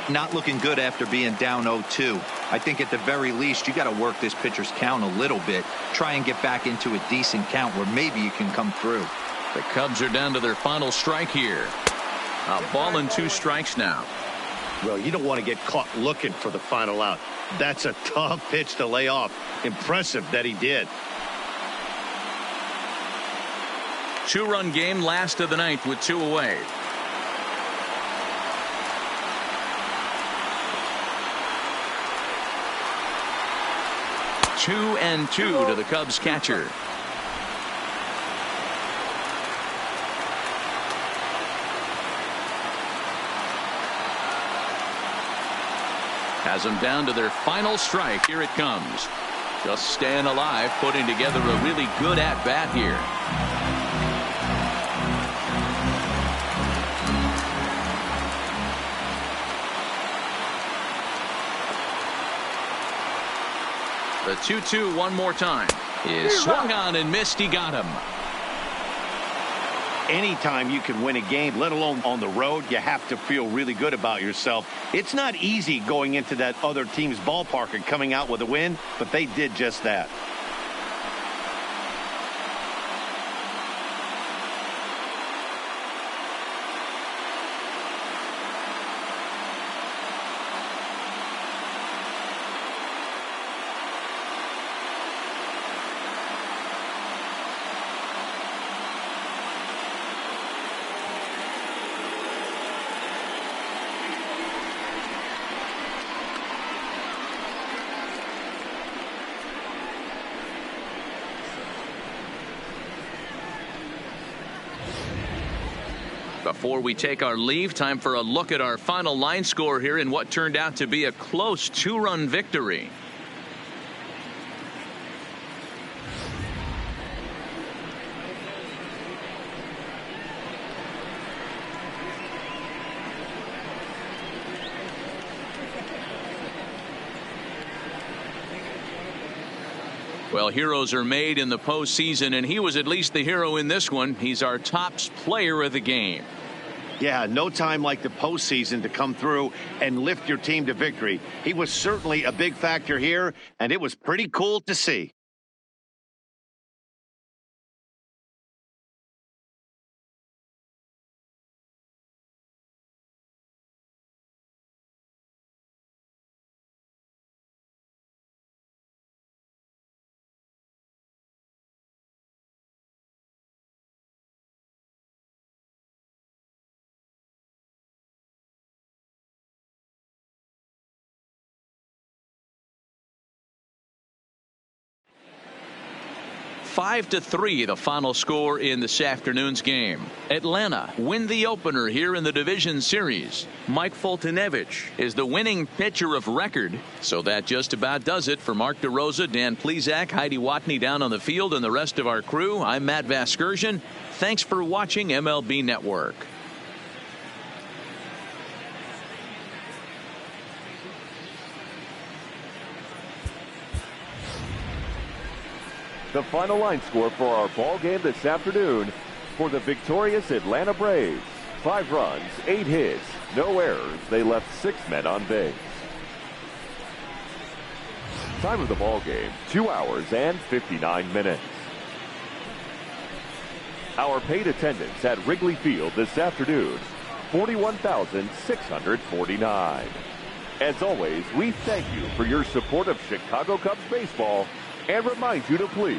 Not looking good after being down 0-2. I think at the very least you got to work this pitcher's count a little bit. Try and get back into a decent count where maybe you can come through. The Cubs are down to their final strike here. A ball and 2 strikes now. Well, you don't want to get caught looking for the final out. That's a tough pitch to lay off. Impressive that he did. 2-run game, last of the 9th with 2 away. Two and 2 to the Cubs catcher. Has them down to their final strike. Here it comes. Just staying alive, putting together a really good at-bat here. The 2-2 one more time is swung on and missed. He got him. Anytime you can win a game, let alone on the road, you have to feel really good about yourself. It's not easy going into that other team's ballpark and coming out with a win, but they did just that. Before we take our leave, time for a look at our final line score here in what turned out to be a close 2-run victory. Well, heroes are made in the postseason, and he was at least the hero in this one. He's our top player of the game. Yeah, no time like the postseason to come through and lift your team to victory. He was certainly a big factor here, and it was pretty cool to see. Five to 3 the final score in this afternoon's game. Atlanta win the opener here in the division series. Mike Foltynewicz is the winning pitcher of record. So that just about does it for Mark DeRosa, Dan Plesac, Heidi Watney down on the field, and the rest of our crew. I'm Matt Vasgersian. Thanks for watching MLB Network. The final line score for our ball game this afternoon for the victorious Atlanta Braves. 5 runs, 8 hits, no errors. They left 6 men on base. Time of the ball game, 2 hours and 59 minutes. Our paid attendance at Wrigley Field this afternoon, 41,649. As always, we thank you for your support of Chicago Cubs baseball and remind you to please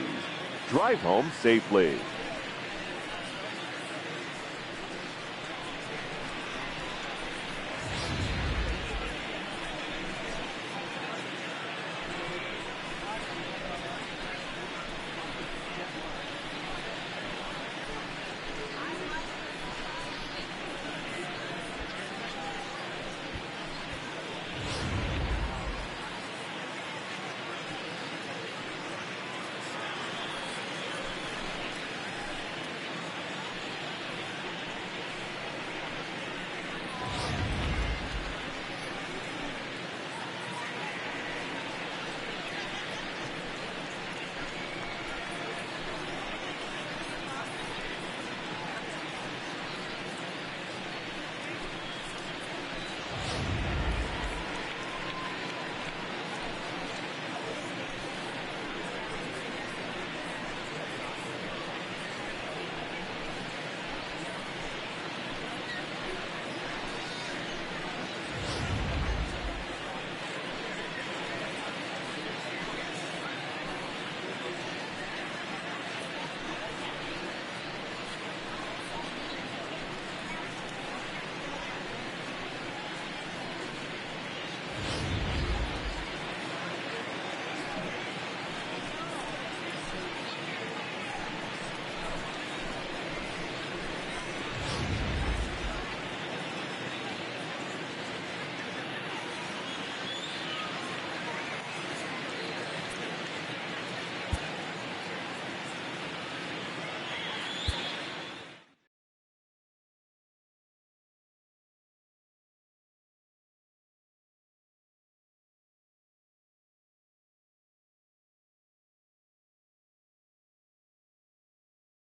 drive home safely.